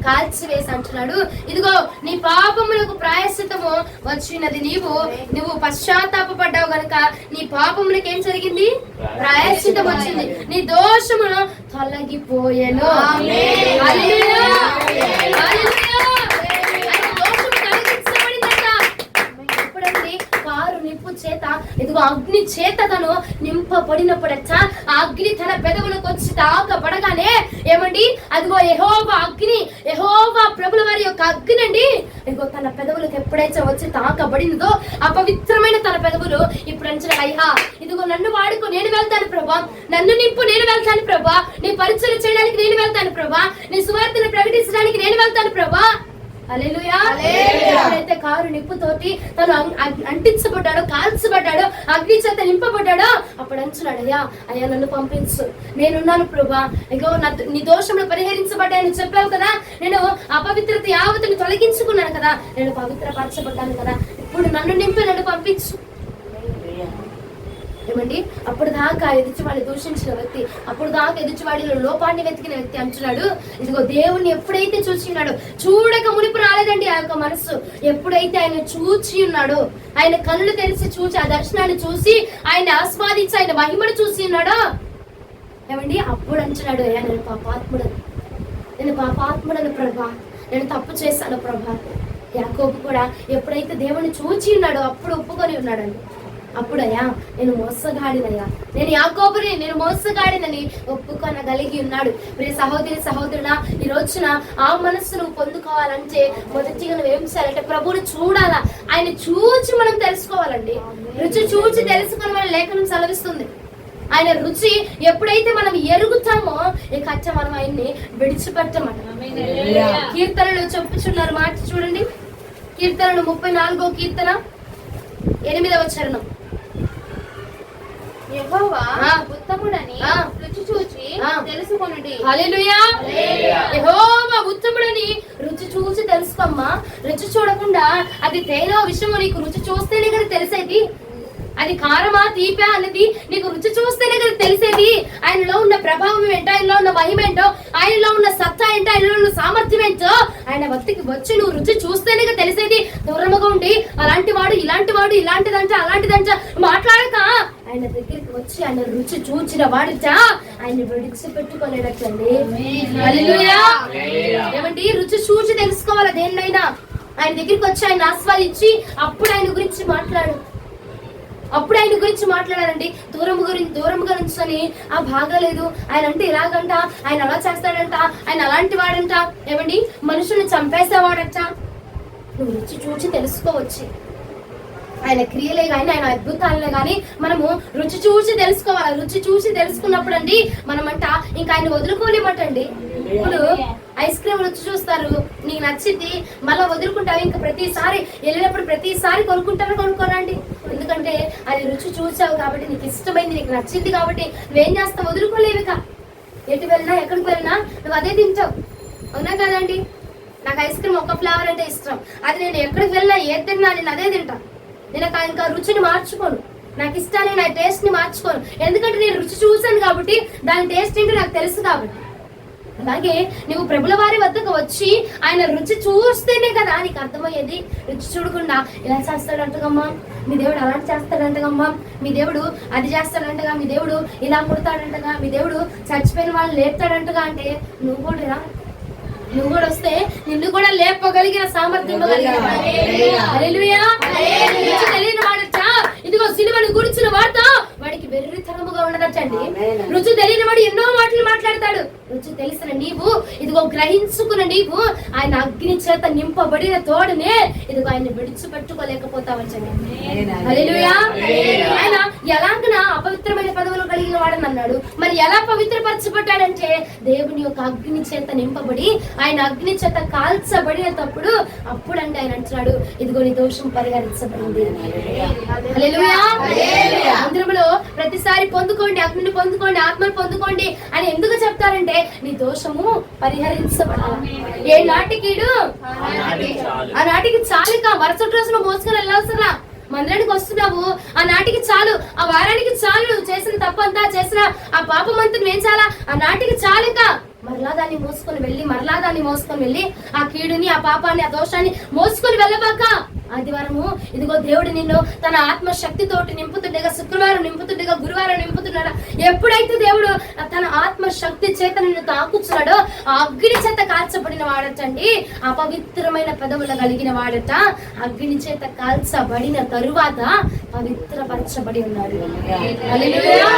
కాల్చి వేసి అంటున్నాడు, ఇదిగో నీ పాపములకు ప్రాయశ్చిత్తము వచ్చినది. నువ్వు పశ్చాత్తాపడ్డావు గనుక నీ పాపములకు ఏం జరిగింది? ప్రాయశ్చిత్తం వచ్చింది. నీ దోషమును తొలగిపోయెను. కారు నిప్పు చేత ఇదిగో అగ్ని చేత తను నింపబడినప్పుడచ్చ ఆ అగ్ని తన పెదవులకు వచ్చి తాకబడగానే ఏమండి అదిగో యెహోవా అగ్ని, యెహోవా ప్రభుల వారి యొక్క అగ్ని అండి ఇదిగో తన పెదవులకు ఎప్పుడైతే వచ్చి తాకబడినదో అపవిత్రమైన తన పెదవులు ఇప్పుడు అంటున్నాడు, అయ్యా ఇదిగో నన్ను వాడుకో, నేను వెళ్తాను ప్రభా, నన్ను నింపు, నేను వెళ్తాను ప్రభా, నీ పరిచయం చేయడానికి నేను వెళ్తాను ప్రభా, నీ సువార్తను ప్రకటించడానికి నేను వెళ్తాను ప్రభా. హల్లెలూయా. ఎప్పుడైతే కారు నిప్పుతోటి తను అంటించబడ్డాడో, కాల్చబడ్డాడో, అగ్ని చేత నింపబడ్డాడో అప్పుడు అంటున్నాడు, అయ్యా నన్ను పంపించు, నేనున్నాను ప్రభా, ఇగో నీ దోషములు పరిహరించబడ్డాయని చెప్పావు కదా, నేను అపవిత్రత యావత్తుని తొలగించుకున్నాను కదా, నేను పవిత్రపరచబడ్డాను కదా, ఇప్పుడు నన్ను నింపి నన్ను పంపించు. ఏమండి అప్పుడు దాకా ఎదుటివాడిని దూషించిన వ్యక్తి, అప్పుడు దాకా ఎదుటివాడిలో లోపాన్ని వెతికిన వ్యక్తి అంటున్నాడు, ఇదిగో దేవుణ్ణి ఎప్పుడైతే చూసినాడో, చూడక మునిపు రాలేదండి ఆ యొక్క మనసు, ఎప్పుడైతే ఆయన చూచి ఉన్నాడో, ఆయన కళ్ళు తెరిచి చూసి ఆ దర్శనాన్ని చూసి ఆయన ఆస్వాదించి ఆయన మహిమను చూసి ఉన్నాడో ఏమండి అప్పుడు అంటున్నాడు, అయ్యా నేను పాపాత్ముడను ప్రభా, నేను తప్పు చేశాను ప్రభా. యాకోబు కూడా ఎప్పుడైతే దేవుని చూచి ఉన్నాడో అప్పుడు ఒప్పుకొని ఉన్నాడండి. అప్పుడయ్యా నేను మోసగాడినయ్యా, నేను యాకోబుని, నేను మోసగాడినని ఒప్పుకొనగలిగి ఉన్నాడు. ప్రియ సహోదరుడా, ఈ రోజున ఆ మనస్సు నువ్వు పొందుకోవాలంటే మొదటిగా నువ్వు ఏం చేయాలంటే ప్రభువుని చూడాలా, ఆయన చూచి మనం తెలుసుకోవాలండి. రుచి చూచి తెలుసుకొని మన లేఖనం సెలవిస్తుంది. ఆయన రుచి ఎప్పుడైతే మనం ఎరుగుతామో ఇక మనం ఆయన్ని విడిచిపెట్టమట. కీర్తనలు చెప్పుచున్నారు మాట చూడండి, కీర్తనలు 34వ కీర్తన 8వ చరణం. యెహోవా ఉత్తముడని రుచి చూచి తెలుసుకొనుడి. హల్లెలూయా. యెహోవా ఉత్తముడని రుచి చూసి తెలుసుకోమ్మా. రుచి చూడకుండా అది తేనో విషయమో నీకు రుచి చూస్తేనే కదా తెలిసేది. అది కారమా తీపా అనేది నీకు రుచి చూస్తేనే కదా తెలిసేది. ఆయనలో ఉన్న ప్రభావం ఏంటో, ఆయనలో ఉన్న మహిమ ఏంటో, ఆయనలో ఉన్న సత్తా ఏంటో, ఆయనలో ఉన్న సామర్థ్యం ఏంటో ఆయన భక్తికి వచ్చి నువ్వు రుచి చూస్తేనే కదా తెలిసేది. దూరంగా ఉండి అలాంటి వాడు ఇలాంటి వాడు ఇలాంటిదంట అలాంటిదంట మాట్లాడక ఆయన దగ్గరికి వచ్చి ఆయన రుచి చూచిన వాడిట ఆయన విడిచిపెట్టుకోలేడటండి. హల్లెలూయా. ఏమండి రుచి చూసి తెలుసుకోవాలి దేన్నైనా. ఆయన దగ్గరికి వచ్చి ఆయన ఆస్వాదించి అప్పుడు ఆయన గురించి మాట్లాడాలండి. దూరముగా నుంచొని ఆ బాగాలేదు, ఆయన అంటే ఇలాగంట, ఆయన అలా చేస్తాడంట, ఆయన అలాంటి వాడంట, ఏమండి మనుషుల్ని చంపేసేవాడంట. నువ్వు రుచి చూచి తెలుసుకోవచ్చు. ఆయన క్రియలే కానీ ఆయన అద్భుతాలే కానీ మనము రుచి చూసి తెలుసుకోవాలి. రుచి చూసి తెలుసుకున్నప్పుడు అండి మనమంట ఇంకా ఆయన వదులుకోలేమటండి. ఇప్పుడు ఐస్ క్రీమ్ రుచి చూస్తారు, నీకు నచ్చింది మళ్ళీ వదులుకుంటావు. ఇంకా ప్రతిసారి వెళ్ళినప్పుడు ప్రతిసారి కొనుక్కోరండి. ఎందుకంటే అది రుచి చూసావు కాబట్టి, నీకు ఇష్టమైంది, నీకు నచ్చింది కాబట్టి నువ్వేం చేస్తావు, వదులుకోలేవిక. ఎటు వెళ్ళినా ఎక్కడికి వెళ్ళినా నువ్వు అదే తింటావు, అవునా కదండి. నాకు ఐస్ క్రీమ్ ఒక ఫ్లేవర్ అంటే ఇష్టం, అది నేను ఎక్కడికి వెళ్ళినా ఏది తిన్నా నేను అదే తింటా. నేను ఇంకా రుచిని మార్చుకోను, నాకు ఇష్టాన్ని నా టేస్ట్ ని మార్చుకోను. ఎందుకంటే నేను రుచి చూశాను కాబట్టి, దాని టేస్ట్ ఏంటో నాకు తెలుసు కాబట్టి. అలాగే నువ్వు ప్రభుల వారి వద్దకు వచ్చి ఆయన రుచి చూస్తేనే కదా నీకు అర్థమయ్యేది. రుచి చూడకుండా ఇలా చేస్తాడంటగమ్మా, మీ దేవుడు అలాంటి చేస్తాడంటగమ్మా, మీ దేవుడు అది చేస్తాడంటగా, మీ దేవుడు ఇలా కుడతాడంటగా, మీ దేవుడు చచ్చిపోయిన వాళ్ళు లేపుతాడంటగా అంటే నువ్వు కూడా వస్తే నిన్ను కూడా లేపగలిగిన సామర్థ్యం తెలియని వాడట. ఇదిగో సిలువను గురించిన వార్త వాడికి వెర్రితనముగా ఉండదటండి. రుచి తెలియని వాడు ఎన్నో మాటలు మాట్లాడతాడు. రుచి తెలిసిన నీవు, ఇదిగో గ్రహించుకున్న నీవు ఆయన అగ్ని చేత నింపబడిన తోడునే ఇదిగో ఆయన విడిచిపెట్టుకోలేకపోతావచ్చండి. హల్లెలూయా. ఆయన ఎలాంటి అపవిత్రమైన పదవులు కలిగిన వాడని అన్నాడు. మరి ఎలా పవిత్రపరచబడ్డాడంటే దేవుని యొక్క అగ్ని చేత నింపబడి ఆయన అగ్ని చేత కాల్చబడినప్పుడు అప్పుడంటే ఆయన అంటున్నాడు, ఇదిగో నీ దోషం పరిహరించబడింది. హల్లెలూయా. మందిరంలో ప్రతిసారి పొందుకోండి, అగ్నిని పొందుకోండి, ఆత్మను పొందుకోండి అని ఎందుకు చెప్తారంటే నీ దోషము పరిహరించబడాలి. ఏ నాటికీడు ఆ నాటికి చాలిక. మరుసటి రోజున మోసుకొని వెళ్ళాల్సిన మందిరానికి వస్తున్నావు, ఆ నాటికి చాలు, ఆ వారానికి చాలు. నువ్వు చేసిన తప్పంతా, చేసిన ఆ పాపమంతా ఏం చాలా, ఆ నాటికి చాలిక. మరలా దాన్ని మోసుకొని వెళ్ళి ఆ కీడుని, ఆ పాపాన్ని, ఆ దోషాన్ని మోసుకొని వెళ్ళబాక. ఆదివారము ఇదిగో దేవుడు నిన్ను తన ఆత్మశక్తితోటి నింపుతుండగా, శుక్రవారం నింపుతుండగా, గురువారం నింపుతున్నాడా. ఎప్పుడైతే దేవుడు తన ఆత్మశక్తి చేత నిన్ను తాకుతున్నాడో ఆ అగ్ని చేత కాల్చబడిన వాడటండి, అపవిత్రమైన పెదవులు కలిగిన వాడట. అగ్ని చేత కాల్చబడిన తరువాత పవిత్రపరచబడి ఉన్నాడు. హల్లెలూయా.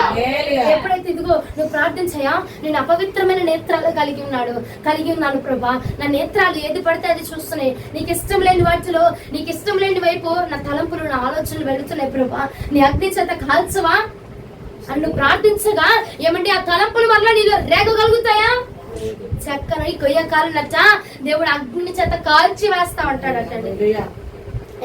ఎప్పుడైతే ఇదిగో నువ్వు ప్రార్థించయా, నేను అపవిత్రమైన నేత్రాలు కలిగి ఉన్నాను ప్రభా, నా నేత్రాలు ఏది పడితే అది చూస్తున్నాయి, నీకు ఇష్టం లేని వాటిలో, నీకు ఇష్టం లేని వైపు నా తలంపులు, నా ఆలోచనలు వెళుతున్నాయి ప్రభా, నీ అగ్ని చేత కాల్చవా అని నువ్వు ప్రార్థించగా ఏమంటే ఆ తలంపులు వల్ల నీలో రేగగలుగుతాయా? చక్కని కొయ్య కాలినట్ట దేవుడు అగ్ని చేత కాల్చి వేస్తా ఉంటాడు అంటండి.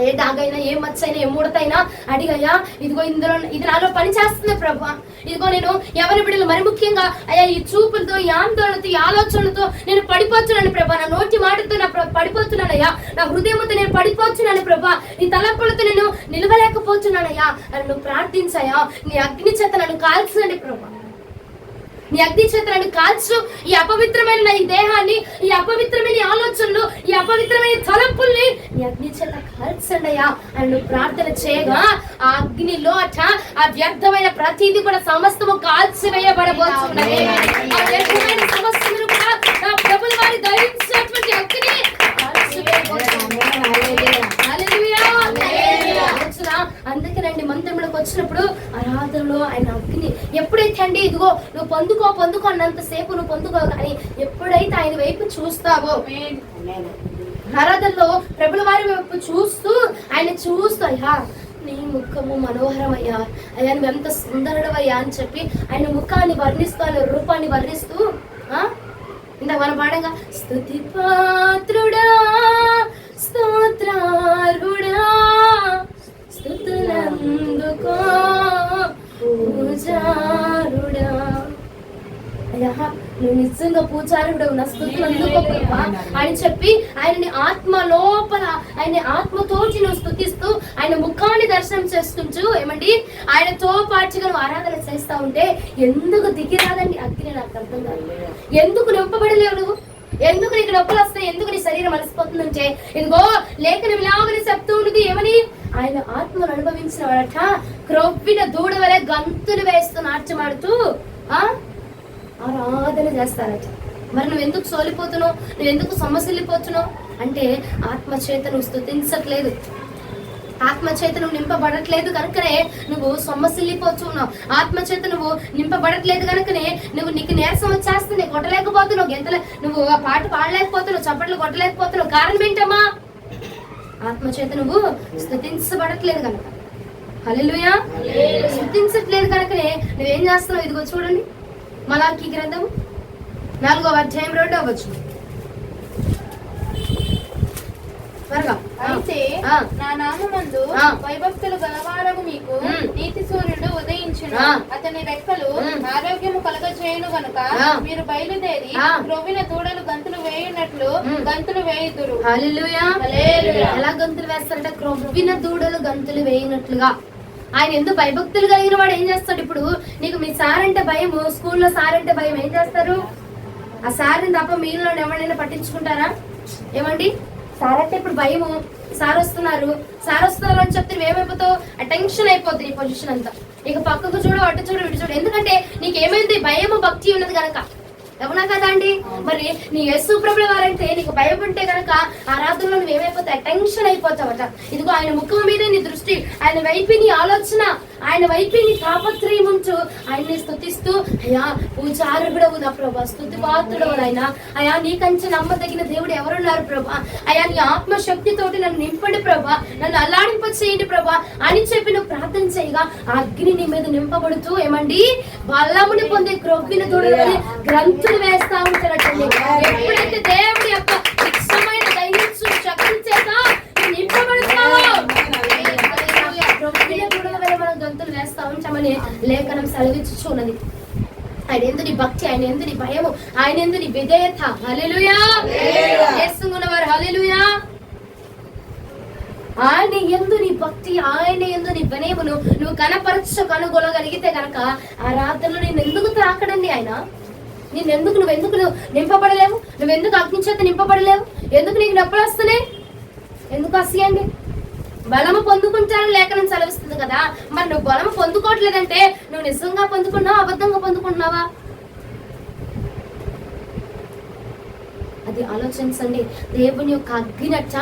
ఏ డాగైనా, ఏ మచ్చైనా, ఏ ముడతైనా అడిగయ్యా, ఇదిగో ఇందులో ఇది నాలో పని చేస్తుంది ప్రభా. ఇదిగో నేను ఎవరి బిడ్డలు, మరి ముఖ్యంగా అయ్యా ఈ చూపులతో, ఈ ఆందోళనతో, ఈ ఆలోచనలతో నేను పడిపోతున్నాను ప్రభా. నా నోటి మాటతో నా పడిపోతున్నానయ్యా, నా హృదయంతో నేను పడిపోతున్నాను ప్రభా. నీ తలపులతో నేను నిలవలేకపోతున్నానయ్యా. నన్ను ప్రార్థించయ్యా, నీ అగ్ని చేత నన్ను కాల్చండి ప్రభా. నీ అగ్ని చేత నన్ను కాల్చు. ఈ అపవిత్రమైన నా ఈ దేహాన్ని, ఈ అపవిత్రమైన ఆలోచనలు, ఈ అపవిత్రమైన తలంపుల్ని నీ అగ్ని చేత కాల్చండి అయ్యా అని నువ్వు ప్రార్థన చేయగా ఆ అగ్నిలో అట ఆ వ్యర్థమైన ప్రతిదీ కూడా సమస్తము కాల్చివేయబడబోతున్నది. ఆ వ్యర్థమైన సమస్తమును కూడా నా ప్రభుల వారి ధరించినటువంటి అగ్ని అందుకేనండి మందిరంలోకి వచ్చినప్పుడు ఆరాధనలో ఆయన అగ్ని ఎప్పుడైతే అండి ఇదిగో నువ్వు పొందుకో అన్నంత సేపు నువ్వు పొందుకో, కానీ ఎప్పుడైతే ఆయన వైపు చూస్తావో, ఆరాధనలో ప్రభుల వారి వైపు చూస్తూ ఆయన చూస్తూ అయ్యా నీ ముఖము మనోహరమయ్యా, అయ్యా నువ్వు ఎంత సుందరుడవయ్యా అని చెప్పి ఆయన ముఖాన్ని వర్ణిస్తూ, ఆయన రూపాన్ని వర్ణిస్తూ ఇంత మన పాడంగా స్తుతి పాత్రుడా స్తోత్రార్హుడా స్తుతులందుకో పూజారుడా. అయ్యా నువ్వు నిజంగా పూజారుడు, నా స్తుతులు అందుకో ప్రభా అని చెప్పి ఆయనని ఆత్మ లోపల ఆయన ఆత్మతోటి నువ్వు స్తుతిస్తూ ఆయన ముఖాన్ని దర్శనం చేసుకుంటూ ఏమండి ఆయనతో పాటుగా నువ్వు ఆరాధన చేస్తా ఉంటే ఎందుకు దిగిరాదండి అగ్ని? నాకు అర్థం కాదు. ఎందుకు నింపబడలేవు నువ్వు? ఎందుకు నీకు నొప్పులు వస్తాయి? ఎందుకు నీ శరీరం అలసిపోతుందంటే ఇదిగో లేఖనం ఇలాగని చెప్తూ ఉన్నది ఏమని, ఆయన ఆత్మను అనుభవించిన వాడట క్రొవ్విన దూడ వలె గంతులు వేస్తూ నాట్యమాడుతూ ఆరాధన చేస్తారట. మరి నువ్వు ఎందుకు సోలిపోతున్నావు? నువ్వు ఎందుకు సమస్యలిపోతున్నావు అంటే ఆత్మచేత నువ్వు స్తుతించట్లేదు, ఆత్మచేత నువ్వు నింపబడట్లేదు కనుకనే నువ్వు సొమ్మసిల్లిపోతున్నావు. ఆత్మచేత నువ్వు నింపబడట్లేదు కనుకనే నీకు నీరసం వచ్చేస్తుంది, కొట్టలేకపోతున్నావు, గెంతలే నువ్వు ఆ పాట పాడలేకపోతున్నావు, చప్పట్లు కొట్టలేకపోతున్నావు. కారణం ఏంటమ్మా? ఆత్మచేత నువ్వు స్తుతించబడట్లేదు కనుక. హల్లెలూయా. స్తుతించట్లేదు కనుకనే నువ్వేం చేస్తున్నావు? ఇదిగో చూడండి మలాకీ గ్రంథము 4వ అధ్యాయం 2వ వచనం. అయితే నా నామమందు భయభక్తులు గలవారగు మీకు నీతి సూర్యుడు ఉదయించును, అతని రెక్కలు ఆరోగ్యము కలగజేయును గనుక మీరు బయలుదేరి క్రొవ్విన దూడలు గంతులు వేయునట్లు గంతులు వేయుదురు. హల్లెలూయా. ఎలా గంతులు వేస్తారంటే క్రొవ్విన దూడలు గంతులు వేయినట్లుగా. ఆయన ఎందుకు భయభక్తులు కలిగిన వాడు ఏం చేస్తాడు? ఇప్పుడు నీకు మీ సార్ అంటే భయము, స్కూల్లో సార్ అంటే భయం, ఏం చేస్తారు? ఆ సార్ని తప్ప మీలో ఎవరైనా పట్టించుకుంటారా? ఏమండి సార్ అంటే ఇప్పుడు భయము, సార్ వస్తున్నారు అని చెప్తే నువ్వేమైపోతావు? టెన్షన్ అయిపోద్ది నీ పొజిషన్ అంతా. ఇక పక్కకు చూడు, అటు చూడు, ఇటు చూడు. ఎందుకంటే నీకేమైంది? భయము భక్తి ఉన్నది కనుక. అవునా కదా అండి? మరి నీ యేసు ప్రభువు వారంటే నీకు భయం ఉంటే కనుక ఆరాధనలో నువ్వేమైపోతావు? టెన్షన్ అయిపోతావట. ఇదిగో ఆయన ముఖం మీద నీ దృష్టి, ఆయన వైపు నీ ఆలోచన, ఆయన వైపు నీ తాపత్రయం ఉంచు. ఆయన్ని స్తుతిస్తూ అయ్యా పూజారుడవు నా ప్రభా, స్తుతి పాత్రుడవు ఆయన. అయ్యా నీకంచె నమ్మదగిన దేవుడు ఎవరున్నారు ప్రభా? అయ్యా నీ ఆత్మశక్తితోటి నన్ను నింపండి ప్రభా, నన్ను అల్లాడింప చేయండి ప్రభా అని చెప్పి నువ్వు ప్రార్థన చేయగా ఆ అగ్ని నీ మీద నింపబడుతూ ఏమండి బలముని పొందే క్రొవ్విన దూడలని గ్రంథులు వేస్తా ఉంటారటండి. ఎప్పుడైతే దేవుడి యొక్క ఇష్టమైన దైవించు శక్తి చేత నింపబడతావో మనం గంతులు వేస్తా ఉంటామని లేఖనం సెలవిచ్చుచున్నది. ఆయన ఎందు నీ భక్తి, ఆయన ఎందు నీ భయము, ఆయన ఎందు నీ విధేయత. హల్లెలూయా. యేసుకున్నవారు హల్లెలూయా. ఆయన ఎందు నీ భక్తి, ఆయన ఎందు నీ వినయమును నువ్వు కనగొలగలిగితే కనుక ఆరాధనలో నేను ఎందుకు తాకడండి ఆయన? నువ్వెందుకు నింపబడలేవు? నువ్వెందుకు అగ్ని చేత నింపబడలేవు? ఎందుకు నీకు నొప్పులు వస్తున్నాయి? ఎందుకు వస్తాయండి? బలము పొందుకుంటారని లేఖనం సెలవిస్తుంది కదా. మరి నువ్వు బలము పొందుకోవట్లేదంటే నువ్వు నిజంగా పొందుకున్నావా, అబద్ధంగా పొందుకున్నావా? అది ఆలోచించండి. దేవుని యొక్క అగ్నినట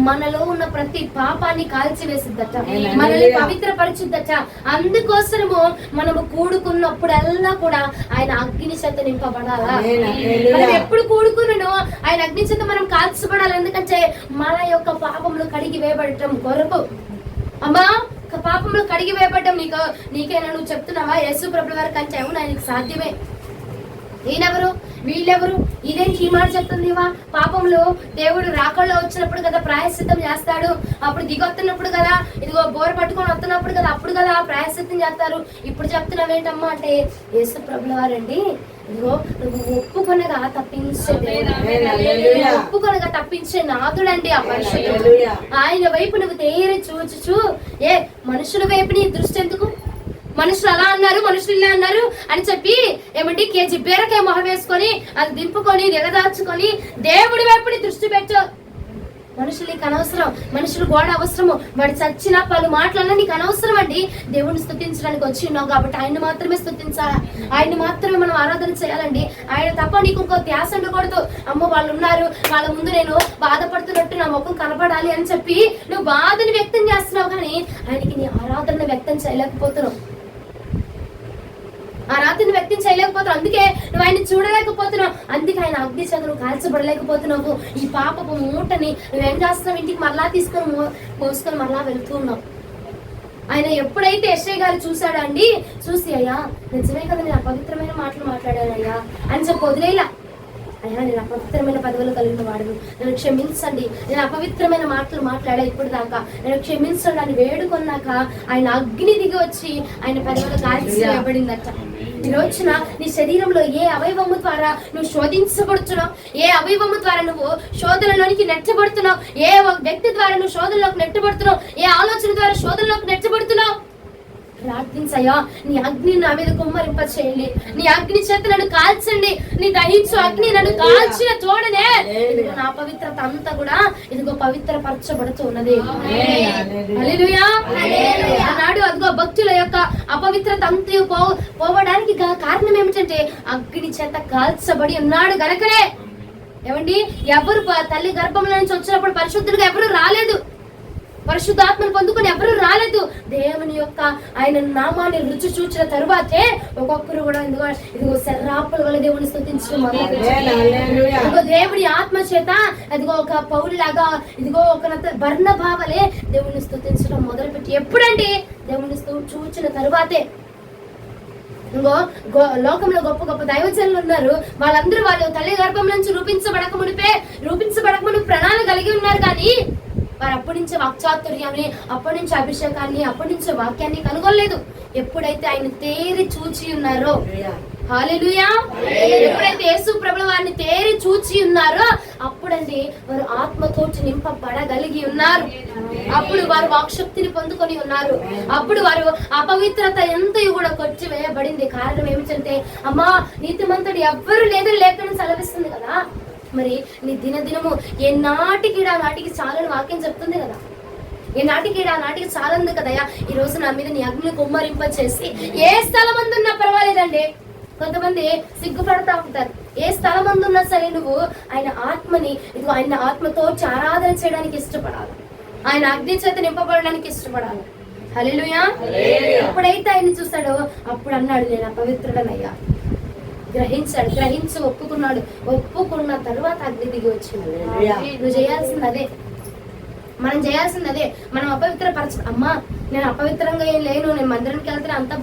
మనలో ఉన్న ప్రతి పాపాన్ని కాల్చివేసిద్దట, మనల్ని పవిత్రపరిచిద్దట. అందుకోసము మనము కూడుకున్నప్పుడల్లా కూడా ఆయన అగ్ని చేత నింపబడాలా. మనం ఎప్పుడు కూడుకున్నానో ఆయన అగ్ని చేత మనం కాల్చబడాలి. ఎందుకంటే మన యొక్క పాపములు కడిగి వేయబడటం కొరకు. అమ్మా పాపములు కడిగి వేయబడటం నీకేనా? నువ్వు చెప్తున్నావా యేసు ప్రభువు వారి కంటే? అవును ఆయనకు సాధ్యమే. ఈయనెవరు, వీళ్ళెవరు, ఇదేంటి ఈ మాట చెప్తుందివా? పాపంలో దేవుడు రాకల్లో వచ్చినప్పుడు కదా ప్రాయశ్చిత్తం చేస్తాడు, అప్పుడు దిగొస్తున్నప్పుడు కదా, ఇదిగో బోర పట్టుకొని వస్తున్నప్పుడు కదా, అప్పుడు కదా ప్రాయశ్చిత్తం చేస్తారు. ఇప్పుడు చెప్తున్నావేంటమ్మా అంటే, యేసు ప్రభుల వారండి ఇదిగో నువ్వు ఒప్పుకొనగా తప్పించే ఒప్పుకొనగా తప్పించే నాథుడండి ఆ పరిశుద్ధుడు. ఆయన వైపు నువ్వు తేరి చూచుచు మనుషుల వైపు నీ దృష్టి ఎందుకు? మనుషులు అలా అన్నారు, మనుషులు ఇలా అన్నారు అని చెప్పి ఏమంటే కేజీ బీరకాయ మొహం వేసుకొని అది దింపుకొని దిగదార్చుకొని దేవుడి వైపు దృష్టి పెట్టు. మనుషులు నీకు అనవసరం, మనుషులు గోడ అవసరము, వాడు చచ్చిన పలు మాటలన్నా నీకు అనవసరం అండి. దేవుడిని స్తుతించడానికి వచ్చి ఉన్నావు కాబట్టి ఆయన మాత్రమే స్తుతించాలా, ఆయన మాత్రమే మనం ఆరాధన చేయాలండి. ఆయన తప్ప నీకు ఇంకో ధ్యాస ఉండకూడదు. అమ్మ వాళ్ళు ఉన్నారు, వాళ్ళ ముందు నేను బాధపడుతున్నట్టు నా ముఖం కనపడాలి అని చెప్పి నువ్వు బాధని వ్యక్తం చేస్తున్నావు, కానీ ఆయనకి నీ ఆరాధన వ్యక్తం చేయలేకపోతున్నావు, ఆ రాత్రిని వ్యక్తం చేయలేకపోతున్నావు. అందుకే నువ్వు ఆయన చూడలేకపోతున్నావు, అందుకే ఆయన అగ్ని చేత నువ్వు కాల్చబడలేకపోతున్నావు. ఈ పాపపు మూటని నువ్వేం చేస్తున్నావు? ఇంటికి మరలా తీసుకొని మోసుకొని మరలా వెళ్తూ ఉన్నావు. ఆయన ఎప్పుడైతే యెషయా గారు చూశాడా అండి, చూసి అయ్యా నిజమే కదా నేను అపవిత్రమైన మాటలు మాట్లాడాను అయ్యా అని చెప్పి వదిలేలా. అయ్యా నేను అపవిత్రమైన పదవులు కలిగిన వాడును, నేను క్షమించండి, నేను అపవిత్రమైన మాటలు మాట్లాడా ఇప్పుడు దాకా, నేను క్షమించండి అని వేడుకొన్నాక ఆయన అగ్ని దిగి వచ్చి ఆయన పదవులు కాల్చి వేయబడిందట. ఈ రోజున నీ శరీరంలో ఏ అవయవము ద్వారా నువ్వు శోధించబడుతున్నావు, ఏ అవయవము ద్వారా నువ్వు శోధనలోనికి నెట్టబడుతున్నావు, ఏ వ్యక్తి ద్వారా నువ్వు శోధనలోకి నెట్టబడుతున్నావు, ఏ ఆలోచన ద్వారా శోధనలోకి నెట్టబడుతున్నావు, ప్రార్థించయ్యా నీ అగ్ని నా మీద కుమ్మరింప చేయండి, నీ అగ్ని చేత నన్ను కాల్చండి, నీ దహించు అగ్ని నన్ను కాల్చిన తోడనే ఇదిగో నా పవిత్రత అంతా కూడా ఇదిగో పవిత్రపరచబడుతూ ఉన్నది. హల్లెలూయా. అన్నాడు అదిగో భక్తుల యొక్క అపవిత్రత అంతా పోవడానికి కారణం ఏమిటంటే అగ్ని చేత కాల్చబడి ఉన్నాడు గనకనే. ఏమండి, ఎవరు తల్లి గర్భంలో నుంచి వచ్చినప్పుడు పరిశుద్ధులుగా ఎవరు రాలేదు, పరిశుద్ధాత్మను పొందుకొని ఎవరు రాలేదు. దేవుని యొక్క ఆయన నామాన్ని రుచి చూచిన తరువాతే ఒక్కొక్కరు కూడా ఇదిగో శర్రాపుల వల్ల దేవుని స్తుతించడం ఇదిగో దేవుని ఆత్మ చేత అదిగో ఒక పౌరులాగా ఇదిగో ఒక వర్ణభావలే దేవుని స్తుతించడం మొదలుపెట్టి ఎప్పుడండి దేవుని చూచిన తరువాతే. ఇంకో లోకంలో గొప్ప గొప్ప దైవజనులు ఉన్నారు, వాళ్ళందరూ వాళ్ళు తల్లి గర్భం నుంచి రూపించబడక మునిపే ప్రణాళిక కలిగి ఉన్నారు, కానీ వారు అప్పటి నుంచి వాక్చాతుర్యాన్ని, అప్పటి నుంచి అభిషేకాన్ని, అప్పటి నుంచి వాక్యాన్ని కనుగొనలేదు. ఎప్పుడైతే ఆయన తేరి చూచి ఉన్నారో, హల్లెలూయా, ఎప్పుడైతే యేసు ప్రభువు వారిని తేరి చూచి ఉన్నారో అప్పుడండి వారు ఆత్మతోటి నింపబడగలిగి ఉన్నారు. అప్పుడు వారు వాక్శక్తిని పొందుకొని ఉన్నారు. అప్పుడు వారు అపవిత్రత ఎంతో కూడా కొట్టి వేయబడింది. కారణం ఏమిటంటే అమ్మా నీతిమంతుడు ఎవ్వరు లేదని లేఖనం సెలవిస్తుంది కదా. మరి నీ దినదినము ఏ నాటికి నాటికి చాలని వాక్యం చెప్తుంది కదా, ఏ నాటికి నాటికి చాలంది కదయా. ఈ రోజు నా మీద నీ అగ్ని కుమ్మరింప చేసి ఏ స్థలం అందున్నా పర్వాలేదండి. కొంతమంది సిగ్గుపడతా ఉంటారు. ఏ స్థలం అందున్నా సరే నువ్వు ఆయన ఆత్మని ఇదిగో ఆయన ఆత్మతో ఆరాధన చేయడానికి ఇష్టపడాలి, ఆయన అగ్ని చేత నింపబడడానికి ఇష్టపడాలి. హల్లెలూయా. ఎప్పుడైతే ఆయన చూస్తాడో అప్పుడు అన్నాడు నేను అపవిత్రుడనయ్యా. గ్రహించి ఒప్పుకున్నాడు. ఒప్పుకున్న తరువాత అగ్ని దిగి వచ్చింది. నువ్వు చేయాల్సింది అదే, మనం చేయాల్సింది అదే. మనం అమ్మా నేను అపవిత్రంగా ఏం లేను, నేను మందిరానికి వెళ్తే అంతా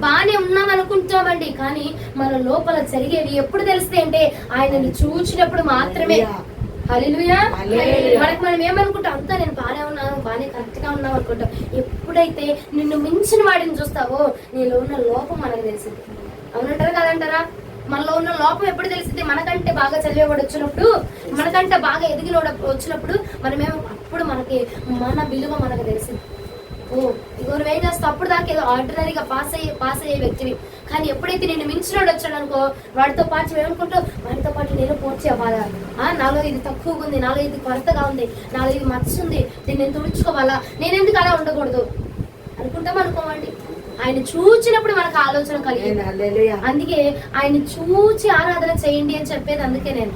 బానే ఉన్నాం అనుకుంటామండి, కానీ మన లోపల జరిగేవి ఎప్పుడు తెలిస్తే అంటే ఆయనను చూచినప్పుడు మాత్రమే. హల్లెలూయా. మనకు మనం ఏమనుకుంటాం, అంతా నేను బానే ఉన్నాను, బానే కరెక్ట్ గా ఉన్నాం అనుకుంటాం. ఎప్పుడైతే నిన్ను మించిన వాడిని చూస్తావో నీలో ఉన్న లోపం మనకు తెలిసింది. అవునంటారా కాదంటారా? మనలో ఉన్న లోపం ఎప్పుడు తెలిసింది? మనకంటే బాగా చదివేవాడు వచ్చినప్పుడు, మనకంటే బాగా ఎదిగినోడు వచ్చినప్పుడు మనమేమో అప్పుడు మనకి మన విలువ మనకు తెలిసింది. ఓ ఇగో నువ్వేం చేస్తావు, అప్పుడు దాకా ఏదో ఆర్డినరీగా పాస్ అయ్యే వ్యక్తివి, కానీ ఎప్పుడైతే నేను మించినోడు వచ్చాడు అనుకో వాడితో పాటు ఏమనుకుంటావు, వాడితో పాటు నేను పోటీ అవ్వాలా, నాలో ఇది తక్కువగా ఉంది, నాలో ఇది కొరతగా ఉంది, నాలో ఇది మచ్చ ఉంది, దీన్ని నేను తుడుచుకోవాలా, నేను ఎందుకు అలా ఉండకూడదు అనుకుంటాం అనుకోమండి. ఆయన చూచినప్పుడు మనకు ఆలోచన కలిగింది. అందుకే ఆయన చూచి ఆరాధన చేయండి అని చెప్పేది. అందుకే నేను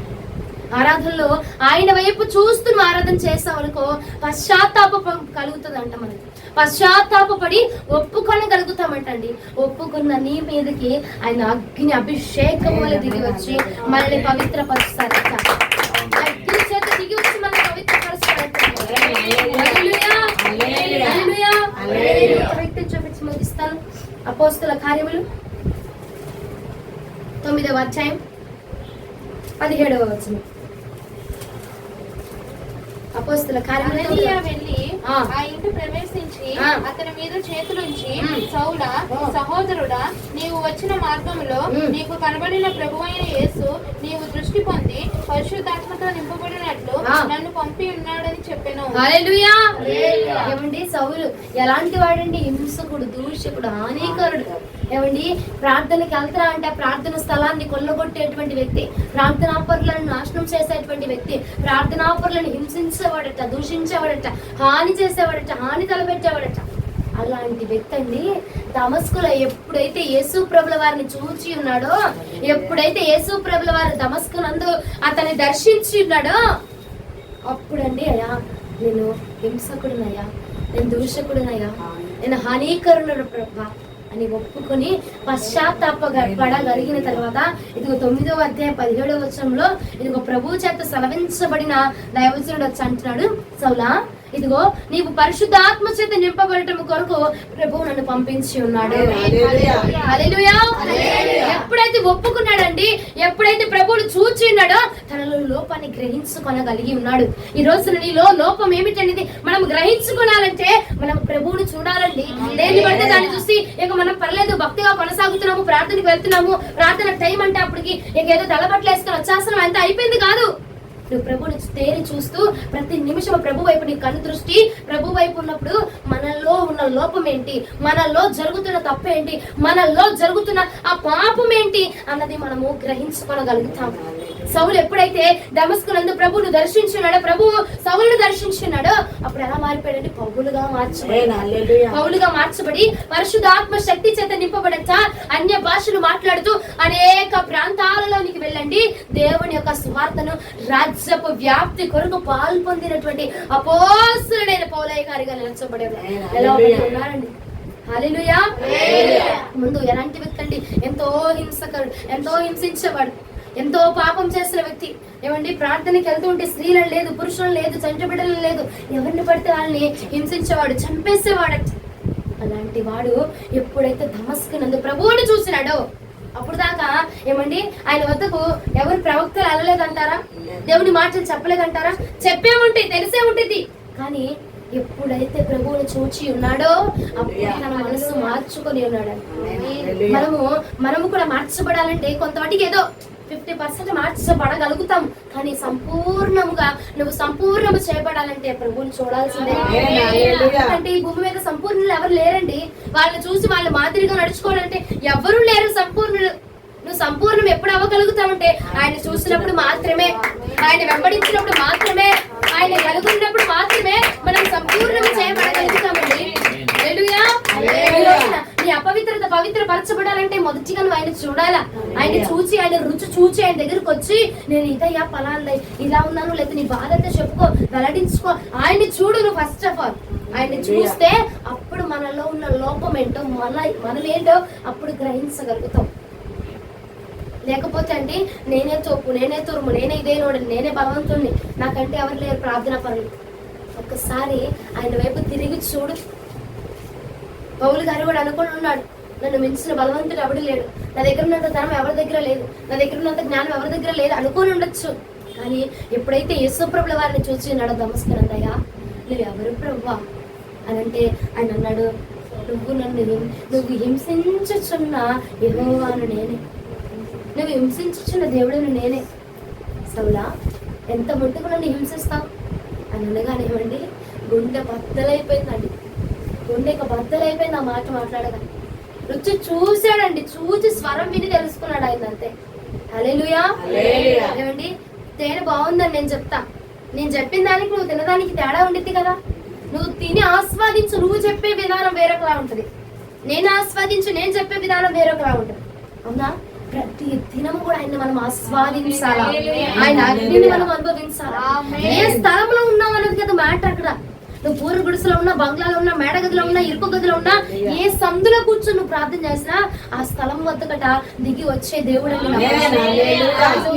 ఆరాధనలో ఆయన వైపు చూస్తూ నువ్వు ఆరాధన చేస్తావు అనుకో పశ్చాత్తాపం కలుగుతుంది అంట. మనకి పశ్చాత్తాపడి ఒప్పుకొనగలుగుతామంటండి. ఒప్పుకున్న నీ మీదకి ఆయన అగ్ని అభిషేకం వల్ల దిగి వచ్చి మనల్ని పవిత్రపరుస్తారంట. అగ్ని చేత దిగి వచ్చి మనల్ని పవిత్రపరుస్తారంట. చూపించి ముగిస్తాను. అపోస్తుల కార్యములు 9వ అధ్యాయం 17వ వచనం. అపోస్తలుల కార్యములు వెళ్ళి ఆ ఇంటి ప్రవేశించి అతని మీద చేతులుంచి, సౌలా, సహోదరుడా, నీవు వచ్చిన మార్గంలో నీకు కనబడిన ప్రభువైన యేసు నీవు దృష్టి పొంది పరిశుద్ధాత్మతో నింపబడినట్లు నన్ను పంపి ఉన్నాడని చెప్పాను. హల్లెలూయా. ఏమండి, సౌలు ఎలాంటి వాడండి? హింసకుడు, దూషకుడు, హానికరుడు. ఏమండి, ప్రార్థనకి వెళ్తారా అంటే ప్రార్థన స్థలాన్ని కొల్లగొట్టేటువంటి వ్యక్తి, ప్రార్థనాపరులను నాశనం చేసేటువంటి వ్యక్తి, ప్రార్థనాపరులను హింసించేవాడట, దూషించేవాడట, హాని చేసేవాడట, హాని తలపెట్టేవాడట. అలాంటి వ్యక్తి అండి దమస్కులో ఎప్పుడైతే యేసు ప్రభుల వారిని చూచి ఉన్నాడో, ఎప్పుడైతే యేసు ప్రభుల వారు దమస్కునందు అతన్ని దర్శించి ఉన్నాడో, అప్పుడండి, అయ్యా నేను హింసకుడునయ్యా, నేను దూషకుడునయ్యా, నేను హానికరుడు ప్రభా అని ఒప్పుకొని పశ్చాత్తాపడగలిగిన తర్వాత, ఇదిగో 9వ అధ్యాయం 17వ వచనంలో ఇదిగో ప్రభు చేత సెలవించబడిన దైవజనుడు వచ్చి అంటున్నాడు, సౌలా, ఇదిగో నీవు పరిశుద్ధాత్మ చేత నింపబడటం కొరకు ప్రభువు నన్ను పంపించి ఉన్నాడు. హల్లెలూయా. ఎప్పుడైతే ఒప్పుకున్నాడండి, ఎప్పుడైతే ప్రభువును చూచి ఉన్నాడో తనలో లోపాన్ని గ్రహించుకొనగలిగి ఉన్నాడు. ఈ రోజున నీలో లోపం ఏమిటనేది మనం గ్రహించుకోవాలంటే మనం ప్రభువును చూడాలండి. దేన్ని పడితే దాన్ని చూసి ఇక మనం పర్లేదు భక్తిగా కొనసాగుతున్నాము, ప్రార్థనకి వెళ్తున్నాము, ప్రార్థన టైం అంటే అప్పటికి ఇక ఏదో తలబట్లు వేసుకొని వచ్చేస్తున్నాం, అంతా అయిపోయింది కాదు. నువ్వు ప్రభుని తేరి చూస్తూ ప్రతి నిమిషం ప్రభు వైపు నీ కన్ను దృష్టి ప్రభు వైపు ఉన్నప్పుడు మనలో ఉన్న లోపం ఏంటి, మనలో జరుగుతున్న తప్పు ఏంటి, మనలో జరుగుతున్న ఆ పాపం ఏంటి అన్నది మనము గ్రహించుకోగలుగుతాం. సౌలు ఎప్పుడైతే దమస్కునందు ప్రభువును దర్శించున్నాడో, ప్రభువు సౌలును దర్శించున్నాడో, అప్పుడు ఎలా మారిపోయాడంటే పౌలుగా మార్చబడి పరిశుద్ధాత్మ శక్తి చేత నింపబడట, అన్య భాషలు మాట్లాడుతూ అనేక ప్రాంతాలలోనికి వెళ్ళండి, దేవుని యొక్క సువార్తను రాజ్యపు వ్యాప్తి కొరకు పాల్పొందినటువంటి అపోస్తలుడైన పౌలయ్య గారిగా నిలచబడేవారు. ఎలా ఉన్నారండి? హల్లెలూయా. ముందు ఎలాంటి వ్యక్తి అండి? ఎంతో హింసకరుడు, ఎంతో హింసించేవాడు, ఎంతో పాపం చేసిన వ్యక్తి. ఏమండి, ప్రార్థనకి వెళ్తూ ఉంటే స్త్రీలను లేదు, పురుషులను లేదు, చంటి బిడ్డలను లేదు, ఎవరిని పడితే వాళ్ళని హింసించేవాడు, చంపేసేవాడు. అలాంటి వాడు ఎప్పుడైతే దమస్కునందు ప్రభువుని చూసినాడో అప్పుడు దాకా ఏమండి ఆయన వద్దకు ఎవరు ప్రవక్తలు వెళ్ళలేదంటారా? దేవుని మాటలు చెప్పలేదంటారా? చెప్పే ఉంటాయి, తెలిసే ఉంటుంది. కానీ ఎప్పుడైతే ప్రభువుని చూచి ఉన్నాడో అప్పుడు తన మనసు మార్చుకొని ఉన్నాడు. మనము కూడా మార్చబడాలంటే కొంతవాటికి ఏదో 50% మార్చబడగలుగుతాం, కానీ సంపూర్ణముగా నువ్వు సంపూర్ణము చేయబడాలంటే ప్రభువుని చూడాల్సిందే. అంటే ఈ భూమి మీద సంపూర్ణులు ఎవరు లేరండి. వాళ్ళని చూసి వాళ్ళ మాదిరిగా నడుచుకోవాలంటే ఎవరు లేరు సంపూర్ణులు. నువ్వు సంపూర్ణం ఎప్పుడు అవ్వగలుగుతావంటే ఆయన చూసినప్పుడు మాత్రమే, ఆయన వెంబడించినప్పుడు మాత్రమే, ఆయన కలుగుతున్నప్పుడు మాత్రమే మనం సంపూర్ణం చేయబడగలుగుతామండి. హల్లెలూయా. నీ అపవిత్రత పవిత్రపరచబడాలంటే మొదటిగా నువ్వు ఆయన చూడాలా. ఆయన చూచి, ఆయన రుచి చూచి ఆయన దగ్గరకు వచ్చి నేను ఇదయ్యా పలానా ఇలా ఉన్నాను, లేదా నీ బాధ అంతా చెప్పుకో, వెల్లడించుకో. ఆయన్ని చూడు నువ్వు. ఫస్ట్ ఆఫ్ ఆల్ ఆయన్ని చూస్తే అప్పుడు మనలో ఉన్న లోపం ఏంటో, మనం ఏంటో అప్పుడు గ్రహించగలుగుతాం. లేకపోతే అండి నేనే తోపు, నేనే తురుము, నేనే ఇదే నోడు, నేనే బలవంతుణ్ణి, నాకంటే ఎవరు లేరు ప్రార్థన పనులు. ఒక్కసారి ఆయన వైపు తిరిగి చూడు. పౌలు గారు కూడా అనుకుని ఉన్నాడు, నన్ను మించిన బలవంతుడు ఎవడు లేడు, నా దగ్గర ఉన్నంత ధనం ఎవరి దగ్గర లేదు, నా దగ్గర ఉన్నంత జ్ఞానం ఎవరి దగ్గర లేదు అనుకుని ఉండొచ్చు. కానీ ఎప్పుడైతే యేసు ప్రభుల వారిని చూసి ఉన్నాడో దమస్కునందయ్యా నువ్వు ఎవరు ప్రభువా అని అంటే ఆయన అన్నాడు, నువ్వు హింసించుచున్న యెహోవాను నేనే, నువ్వు హింసించుచున్న దేవుడిని నేనే. సౌలా, ఎంత ముట్టుకు నన్ను హింసిస్తావు అని అనగానేమండి గుండె బద్దలైపోయిందండి. గుండెకి బద్దలైపోయింది ఆ మాట మాట్లాడగా. రుచి చూశాడండి, చూసి స్వరం విని తెలుసుకున్నాడు ఆయన అంతే. హల్లెలూయా. ఏమండి, తేనె బాగుందని నేను చెప్తా, నేను చెప్పిన దానికి నువ్వు తినడానికి తేడా ఉండిద్ది కదా. నువ్వు తిని ఆస్వాదించు, నువ్వు చెప్పే విధానం వేరొకలా ఉంటుంది, నేను ఆస్వాదించు, నేను చెప్పే విధానం వేరొకలా ఉంటుంది. అవునా? ప్రతి దినము కూడా ఆయన మనం ఆస్వాదించాలా, ఆయన అగ్నిని మనం అనుభవించాలా. ఏ స్థలంలో ఉన్నాం అన్నది కదా మ్యాటర్. అక్కడ నువ్వు పూర్వ గుడిసెలో ఉన్నా, బంగ్లాలో ఉన్నా, మేడగదిలో ఉన్నా, ఇరుకు గదిలో ఉన్నా, ఏ సందులో కూర్చొని నువ్వు ప్రార్థన చేసినా ఆ స్థలం వద్దకట దిగి వచ్చే దేవుడు.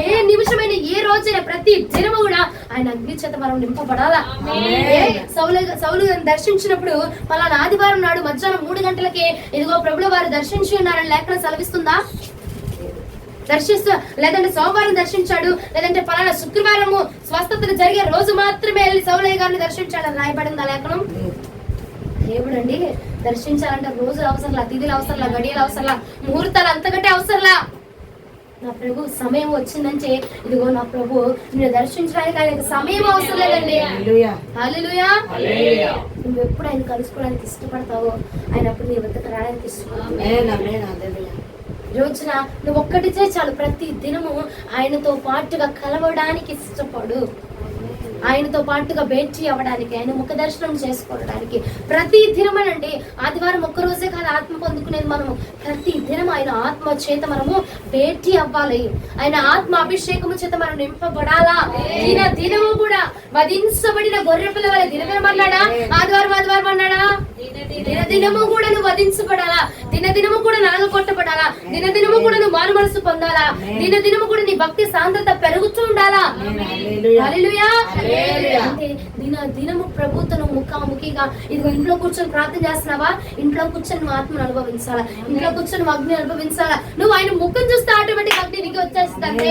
ఏ నిమిషమైన, ఏ రోజైనా, ప్రతి దినము కూడా ఆయన అగ్ని చేత మనం నింపబడాలా. సౌలు దర్శించినప్పుడు పలానా ఆదివారం నాడు మధ్యాహ్నం 3 గంటలకి ఇదిగో ప్రభుల వారు దర్శించి ఉన్నారని లేఖనం సెలవిస్తుందా? దర్శిస్తూ, లేదంటే సోమవారం దర్శించాడు, లేదంటే పలానా శుక్రవారము స్వస్థతలు జరిగే రోజు మాత్రమే వెళ్ళి సౌలయ్య గారిని దర్శించాడని రాయబడింది ఆ లేఖనం. దేవుడు అండి దర్శించాలంటే రోజులు అవసరంలా, తిథులు అవసరంలా, గడియలు అవసరంలా, ముహూర్తాలు అంతకంటే అవసరంలా. నా ప్రభు సమయం వచ్చిందంటే ఇదిగో నా ప్రభు నిన్ను దర్శించడానికి ఆయనకు సమయం అవసరం లేదండి. హల్లెలూయా. నువ్వు ఎప్పుడు ఆయన కలుసుకోవడానికి ఇష్టపడతావో ఆయన అప్పుడు నీ వద్దకు రావడానికి ఇష్టపడతావు. రోజున నువ్వు ఒక్కటిచే చాలు, ప్రతి దినము ఆయనతో పాటుగా కలవడానికి ఇష్టపడు, ఆయనతో పాటుగా భేటీ అవ్వడానికి, ఆయన ముఖ దర్శనం చేసుకోవడానికి. ప్రతి దినమనండి, ఆదివారం ఒక్క రోజే కాదు ఆత్మ పొందుకునేది మనము. ప్రతి దినం ఆయన ఆత్మ చేత మనము భేటీ అవ్వాలి, ఆయన ఆత్మ అభిషేకము చేత మనం నింపబడాలా. దిన దినము కూడా వధించబడిన గొర్రె పిల్ల వలె దినమన్నాడా, ఆదివారం అన్నాడా, దినదినము కూడా నువ్వు వధించబడాలా, దినదినము కూడా నలగ కొట్టబడాలా, దినదినము కూడా నువ్వు మారు మనసు పొందాలా, దినదినము కూడా నీ భక్తి సాంద్రత పెరుగుతూ ఉండాలా. హల్లెలూయా. అంటే దినము ప్రభుత్వం ముఖాముఖిగా ఇదిగో ఇంట్లో కూర్చొని ప్రార్థన చేస్తున్నావా, ఇంట్లో కూర్చొని నువ్వు ఆత్మను అనుభవించాలా, ఇంట్లో కూర్చొని నువ్వు అగ్ని అనుభవించాలా. నువ్వు ఆయన ముఖం చూస్తే ఆటోమేటిక్ అగ్ని దిగి వచ్చేస్తుంది.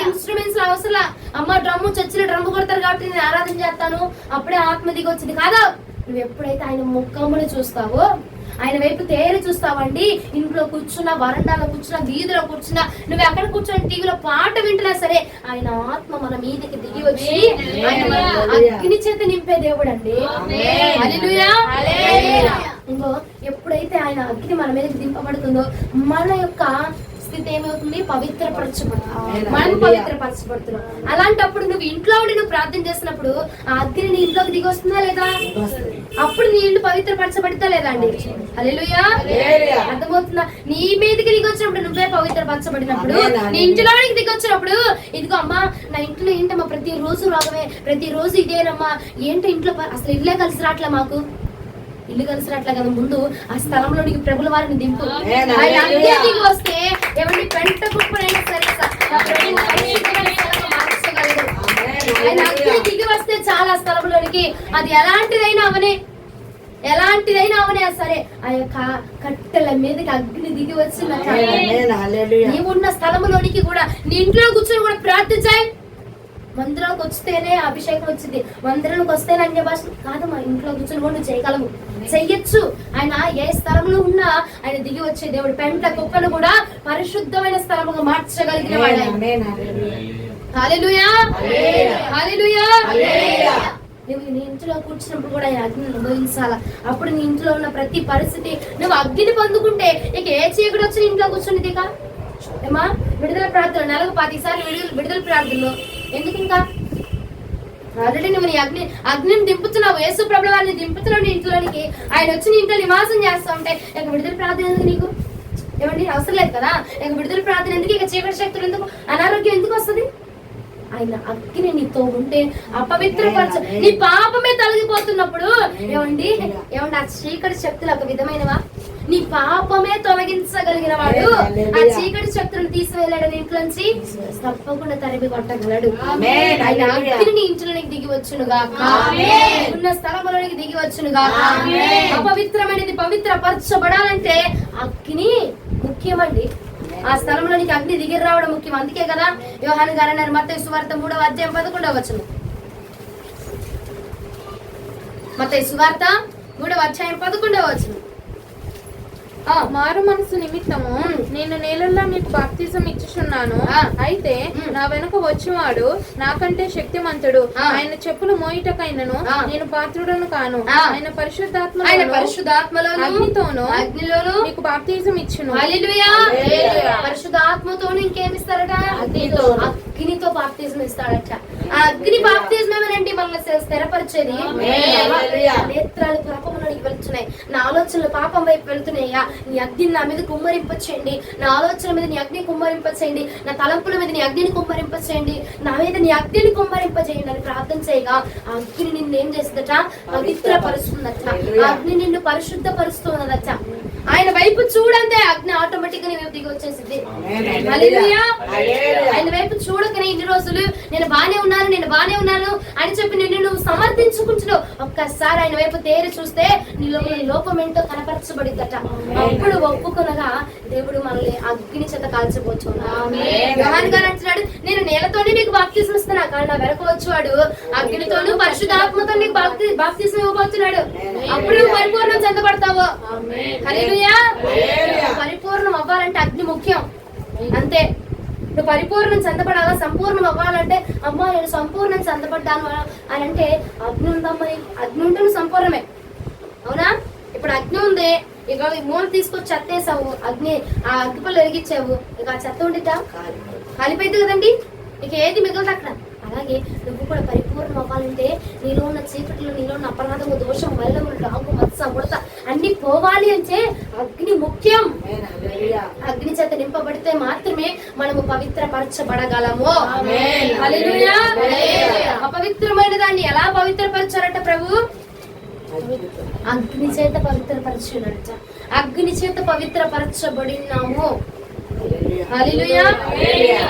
ఇన్స్ట్రుమెంట్స్ అవసరం. అమ్మ డ్రమ్ము చర్చిలో డ్రమ్ము కొడతారు కాబట్టి నేను ఆరాధన చేస్తాను అప్పుడే ఆత్మ దిగి వచ్చింది కాదు. నువ్వు ఎప్పుడైతే ఆయన ముఖమును చూస్తావో, ఆయన వైపు తేరి చూస్తావండి, ఇంట్లో కూర్చున్నా, వరండాలో కూర్చున్నా, వీధిలో కూర్చున్నా, నువ్వు ఎక్కడ కూర్చొని టీవీలో పాట వింటున్నా సరే ఆయన ఆత్మ మన మీదకి దిగి వచ్చి ఆయన అగ్ని చేత నింపే దేవుడు అండి. హల్లెలూయా. ఇంకో ఎప్పుడైతే ఆయన అగ్ని మన మీదకి దింపబడుతుందో మన యొక్క స్థితి ఏమవుతుంది, పవిత్రపరచబడుతుంది, మనం పవిత్రపరచబడుతున్నాం. అలాంటప్పుడు నువ్వు ఇంట్లో ఉండి నువ్వు ప్రార్థన చేసినప్పుడు ఆ అగ్ని నీ ఇంట్లోకి దిగి వస్తుందా లేదా, అప్పుడు నీ ఇల్లు పవిత్రపరచబడతా లేదా అండి. హల్లెలూయా. అర్థమవుతుందా? నీ మీదకి దిగి వచ్చినప్పుడు నువ్వే పవిత్రపరచబడినప్పుడు, నీ ఇంట్లోనికి దిగి వచ్చినప్పుడు ఇదిగో అమ్మా నా ఇంట్లో ఏంటమ్మా ప్రతి రోజు రోగమే, ప్రతి రోజు ఇదేనమ్మా, ఏంటో ఇంట్లో అసలు ఇల్లే కలిసి రావట్లే, మాకు ఇల్లు కలిసి రావట్లే కదా, ముందు ఆ స్థలంలోనికి ప్రభుల వారిని దింపు. ఆయన అగ్ని దిగి వస్తే ఎవరి పెంట కుప్పనైనా సరే ఆయన అగ్ని దిగి వస్తే చాలా స్థలంలోనికి, అది ఎలాంటిదైనా అవనే సరే ఆ యొక్క కట్టెల మీదకి అగ్ని దిగి వచ్చిన నీవున్న స్థలంలోనికి కూడా నీ ఇంట్లో కూర్చొని కూడా ప్రార్థించాయి. మందిరంలోకి వస్తేనే అభిషేకం వచ్చింది, మందిరంలోకి వస్తేనే అన్య భాష కాదు, మా ఇంట్లో కూర్చొని కూడా నువ్వు చేయగలవు, చెయ్యొచ్చు. ఆయన ఏ స్థలంలో ఉన్నా ఆయన దిగి వచ్చే దేవుడు. పెంట కుప్పను కూడా పరిశుద్ధమైన స్థలముగా మార్చగలిగిన వాడు. హల్లెలూయా. హల్లెలూయా. నువ్వు నీ ఇంట్లో కూర్చున్నప్పుడు కూడా ఆయన అగ్నిని అనుభవించాలా. అప్పుడు నీ ఇంట్లో ఉన్న ప్రతి పరిస్థితి నువ్వు అగ్నిని పొందుకుంటే ఇక ఏ చీకటి వచ్చి ఇంట్లో కూర్చుని కా ఏమా విడుదల ప్రార్థన నెలకు 10 సార్లు విడుదల ప్రార్థనలు ఎందుకు? ఇంకా ఆల్రెడీ నువ్వు నీ అగ్నిని దింపుతున్నావు, యేసు ప్రభువు వారిని దింపుతున్నావు నీ ఇంట్లోనికి. ఆయన వచ్చి నీ ఇంట్లో నివాసం చేస్తా ఉంటే ఇక విడుదల ప్రార్థన ఎందుకు నీకు? ఏమండి అవసరం లేదు కదా. ఇక విడుదల ప్రార్థన ఎందుకు? ఇక చీకటి శక్తులు ఎందుకు? అనారోగ్యం ఎందుకు వస్తుంది? ఆయన అగ్ని నీతో ఉంటే అపవిత్రపరచ, నీ పాపమే తొలగిపోతున్నప్పుడు ఏమండి ఆ చీకటి శక్తులు ఒక విధమైనవా? నీ పాపమే తొలగించగలిగిన వాడు ఆ చీకటి శక్తులను తీసివేయలేడు ఇంట్లోంచి, తప్పకుండా తరిమి కొట్టగలడు. ఆయన అగ్ని నీ ఇంట్లోనికి దిగి వచ్చునుగా, ఉన్న స్థలంలోనికి దిగి వచ్చునుగా. అపవిత్రమైనది పవిత్రపరచబడాలంటే అగ్ని ముఖ్యమండి. ఆ స్థలంలోనికి అగ్ని దిగి రావడం ముఖ్యం. అందుకే కదా యోహాను గారు అన్నారు మత్తయి సువార్త 3వ అధ్యాయం 11వ వచనం. మత్తయి సువార్త 3వ అధ్యాయం 11వ వచనం. మారు మనసు నిమిత్తము నేను నేలల్లో మీకు బాప్తిజం ఇచ్చుచున్నాను, అయితే నా వెనుక వచ్చేవాడు నాకంటే శక్తిమంతుడు, ఆయన చెప్పులు మోయిటకైనను నేను పాత్రుడను కాను, ఆయన పరిశుద్ధాత్మలో అగ్నితోను మీకు బాప్తిజం ఇచ్చును. హల్లెలూయా. పరిశుద్ధాత్మతోను ఇంకేమిస్తారట? అగ్నితో బాప్తిజం ఇస్తాడట. ఆ అగ్ని బాప్తిజం ఏమనండి మనల్ని స్థిరపరిచేది. నేత్రాలు పాపంలోనికి వెళ్తున్నాయి, నా ఆలోచనలు పాపం వైపు వెళ్తున్నాయా, నీ అగ్నిని నా మీద కుమ్మరింపచేయండి, నా ఆలోచన మీద నీ అగ్ని కుమ్మరింపచేయండి, నా తలంపుల మీద నీ అగ్నిని కుమ్మరింపచేయండి, నా మీద నీ అగ్నిని కుమ్మరింపచేయండి అని ప్రార్థన చేయగా ఆ అగ్ని నిన్ను ఏం చేస్తుందట? పవిత్రపరుస్తుందట. ఆ అగ్ని నిన్ను పరిశుద్ధపరుస్తున్నదట. ఆయన వైపు చూడంతే అగ్ని ఆటోమేటిక్ ఆటోమేటిక్ గా నీ వైపు దిగి వచ్చేసింది. హల్లెలూయా. ఆయన వైపు చూడకనే ఇన్ని రోజులు నేను బానే ఉన్నాను అని చెప్పి నిన్ను నువ్వు సమర్థించుకుంటున్నావు. ఒక్కసారి ఆయన వైపు తేరి చూస్తే నీలో లోపం ఏంటో కనపరచబడిద్దట. అప్పుడు ఒప్పుకొనగా దేవుడు మనల్ని అగ్ని చేత కాల్చబోతున్నాడు. యోహాను గారు అంటున్నాడు, నేను నేలతోనే నీకు బాప్తిస్మం ఇస్తున్నా, కానీ నా వెనక వచ్చేవాడు అగ్నితోను పరిశుద్ధాత్మతో నీకు బాప్తిస్మం ఇవ్వబోతున్నాడు. అప్పుడు నువ్వు పరిపూర్ణం చెందబడతావు. హల్లెలూయా. పరిపూర్ణం అవ్వాలంటే అగ్ని ముఖ్యం. అంతే. నువ్వు పరిపూర్ణం చెందబడాలా, సంపూర్ణం అవ్వాలంటే అమ్మా నేను సంపూర్ణం చెందబడ్డాను అని అంటే అగ్ని ఉందమ్మా. అగ్ని ఉంటే నువ్వు సంపూర్ణమే. అవునా? ఇప్పుడు అగ్ని ఉంది, ఇక మూల తీసుకొచ్చి చెత్తేసావు, అగ్ని ఆ అగ్గిపళ్ళు వెలిగించావు, ఇక ఆ చెత్త ఉండిద్దా? కాలిపోయింది కదండి. ఇక ఏది మిగలదు అక్కడ. అలాగే నువ్వు కూడా పరిపూర్ణం అవ్వాలంటే నీలో ఉన్న చీకట్లు, నీలో ఉన్న అపరాధము, దోషం, మల్లము, డాగు, మత్స, ముడత అన్ని పోవాలి అంటే అగ్ని ముఖ్యం. అగ్ని చేత నింపబడితే మాత్రమే మనము పవిత్రపరచబడగలము. హల్లెలూయా. అపవిత్రమైన దాన్ని ఎలా పవిత్రపరచారట ప్రభు? అగ్ని చేత పవిత్రపరచునట. అగ్ని చేత పవిత్రపరచబడినాము. హల్లెలూయా.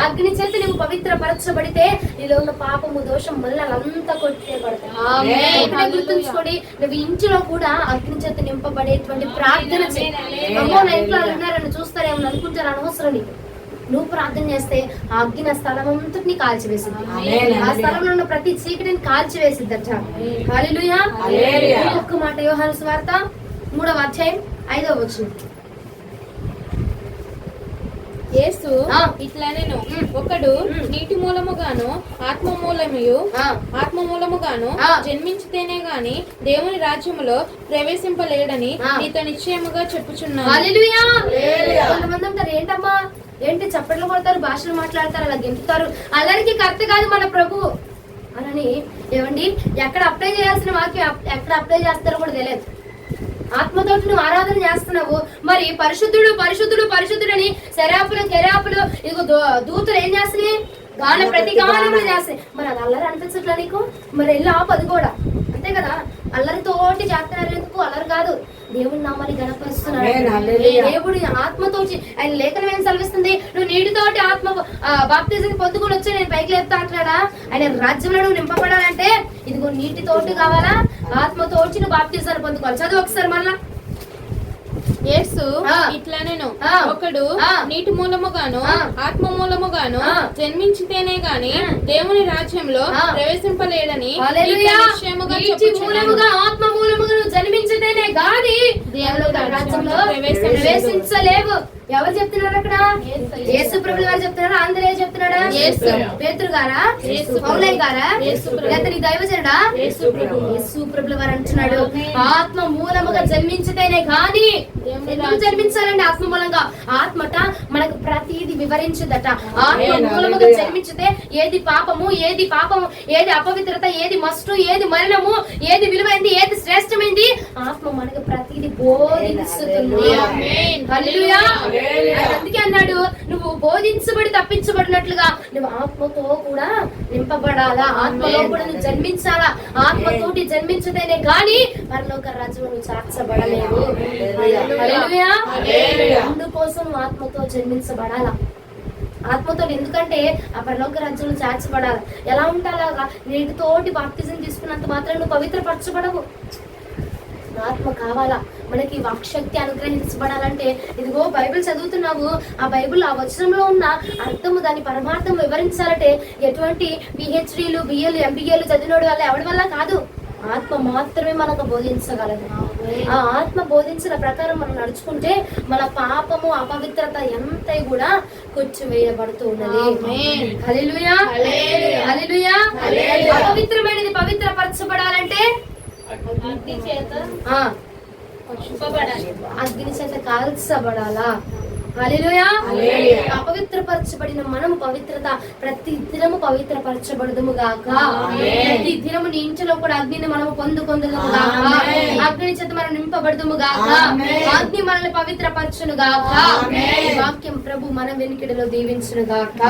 అగ్ని చేత నువ్వు పవిత్రపరచబడితే నీలో ఉన్న పాపము, దోషం, మళ్ళంతా కొట్టేయబడతాయి. గుర్తుంచుకోండి, నువ్వు ఇంటిలో కూడా అగ్ని చేత నింపబడేటువంటి ప్రార్థన చేయి. అమ్మో నా ఇంట్లో ఉన్నారని చూస్తారేమో అనుకుంటారు, అనవసరం. నువ్వు ప్రార్థన చేస్తే ఆ అగ్ని ఆ స్థలం అంతటిని కాల్చివేసింది. ఆ స్థలంలో ఉన్న ప్రతి చీకటిని కాల్చివేసిద్దట. హల్లెలూయా. ఒక్క మాట యోహాను సువార్త 3వ అధ్యాయం 5వ వచనం. యేసు ఇట్లా నేను ఒకడు నీటి మూలముగాను ఆత్మ మూలముగాను జన్మించితేనే గాని దేవుని రాజ్యములో ప్రవేశింపలేడని నీతో నిశ్చయముగా చెప్పుచున్నాను. హల్లెలూయా. కొంతమంది అంటారు, ఏంటమ్మా ఏంటి చప్పట్లు కొడతారు, భాషలు మాట్లాడతారు, అలా గెంపుతారు, అల్లరికి కరెక్ట్ కాదు మన ప్రభు అని. ఏమండి, ఎక్కడ అప్లై చేయాల్సిన వాక్యం ఎక్కడ అప్లై చేస్తారో కూడా తెలియదు. ఆత్మతోటి నువ్వు ఆరాధన చేస్తున్నావు, మరి పరిశుద్ధుడు పరిశుద్ధుడు పరిశుద్ధుడు అని శరాపులు కెరాపులు ఇదిగో దూతలు ఏం చేస్తున్నాయి? గాన ప్రతి గానములు చేస్తాయి. మరి అది అల్లరి అనిపించట్లా నీకు? మరి వెళ్ళి ఆపు, అది కూడా అంతే కదా. అల్లరితోటి చేస్తున్నారు ఎందుకు? అల్లరి కాదు, దేవుని నామాన్ని గణపరుస్తున్నారు. దేవుడి ఆత్మతోటి ఆయన లేఖనం ఏం సెలవిస్తుంది? నువ్వు నీటితోటి ఆత్మ బాప్తిజం పొందుకొని వచ్చి నేను పైకి లేపుతా అంటున్నాడా? ఆయన రాజ్యంలో నువ్వు నింపబడాలంటే ఇదిగో నీటితోటి కావాలా, ఆత్మతోటి నువ్వు బాప్తిజాన్ని పొందుకోవాలి. చదువు ఒకసారి మళ్ళా. యేసు ఇట్లా నేను ఒకడు నీటి మూలముగాను ఆత్మ మూలముగాను జన్మించితేనే గాని దేవుని రాజ్యంలో ప్రవేశింపలేడని ఆత్మ మూలముగా జన్మించితేనే గాని దేవుని రాజ్యంలో ప్రవేశించలేవు. ఎవరు చెప్తున్నారు అక్కడ? యేసు ప్రభువు గారు చెప్తున్నారా? ఆంధ్రయ్య చెప్తున్నాడా? పేతురు గారా? పౌలయ్య గారా? లేకపోతే నీ దైవజనుడా? యేసు ప్రభువు గారు అంటున్నాడు, ఆత్మ మూలముగా జన్మించితేనే గాని. ఎందుకు జన్మించాలండి? ఆత్మ మూలంగా. ఆత్మట మనకు ప్రతిది వివరించదట. ఆత్మ మూలముగా జన్మించితే ఏది పాపము, ఏది అపవిత్రత, ఏది మస్టు, ఏది మరణము, ఏది విలువైంది, ఏది శ్రేష్టమైంది, ఆత్మ మనకు ప్రతిది బోధిస్తుంది. హల్లెలూయా. అందుకే అన్నాడు, నువ్వు బోధించబడి తప్పించబడినట్లుగా నువ్వు ఆత్మతో కూడా నింపబడాలా, ఆత్మలో కూడా నువ్వు జన్మించాలా. ఆత్మతోటి జన్మించదేనే గాని పరలోక రాజ్యంలో నువ్వు చేర్చబడలేవు. హల్లెలూయా. అందుకోసం నువ్వు ఆత్మతో జన్మించబడాలా, ఆత్మతో. ఎందుకంటే ఆ పరలోక రాజ్యంలో చేర్చబడాలి. ఎలా ఉంటాలాగా? నీటితోటి బాప్తిజం తీసుకున్నంత మాత్రం నువ్వు పవిత్రపరచబడవు. ఆత్మ కావాలా మనకి. వాక్శక్తి అనుగ్రహించబడాలంటే ఇదిగో బైబిల్ చదువుతున్నావు, ఆ బైబిల్ ఆ వచనంలో ఉన్న అర్థము, దాని పరమార్థం వివరించాలంటే ఎటువంటి పిహెచ్డీలు, బిఏలు, ఎంబీఏలు చదివినోడు వల్ల ఎవరి వల్ల కాదు, ఆత్మ మాత్రమే మనకు బోధించగలదు. ఆ ఆత్మ బోధించిన ప్రకారం మనం నడుచుకుంటే మన పాపము, అపవిత్రత ఎంత కూడా కొచ్చివేయబడుతూ ఉన్నది. హల్లెలూయా. హల్లెలూయా. అపవిత్రమైనది పవిత్రపరచబడాలంటే అగ్ని చేత కాల్చబడాలా. హల్లెలూయా. అపవిత్రపరచబడిన మనం పవిత్రత ప్రతి దినము పవిత్రపరచబడదుము గాక. ప్రతి దినము నీ ఇంటిలో కూడా అగ్నిని మనం పొందుకొందుము గాక. అగ్ని చేత మనం నింపబడదుము గాక. అగ్ని మనల్ని పవిత్రపరచును గాక. వాక్యం ప్రభు మన వెనుకడిలో దీవించును గాక.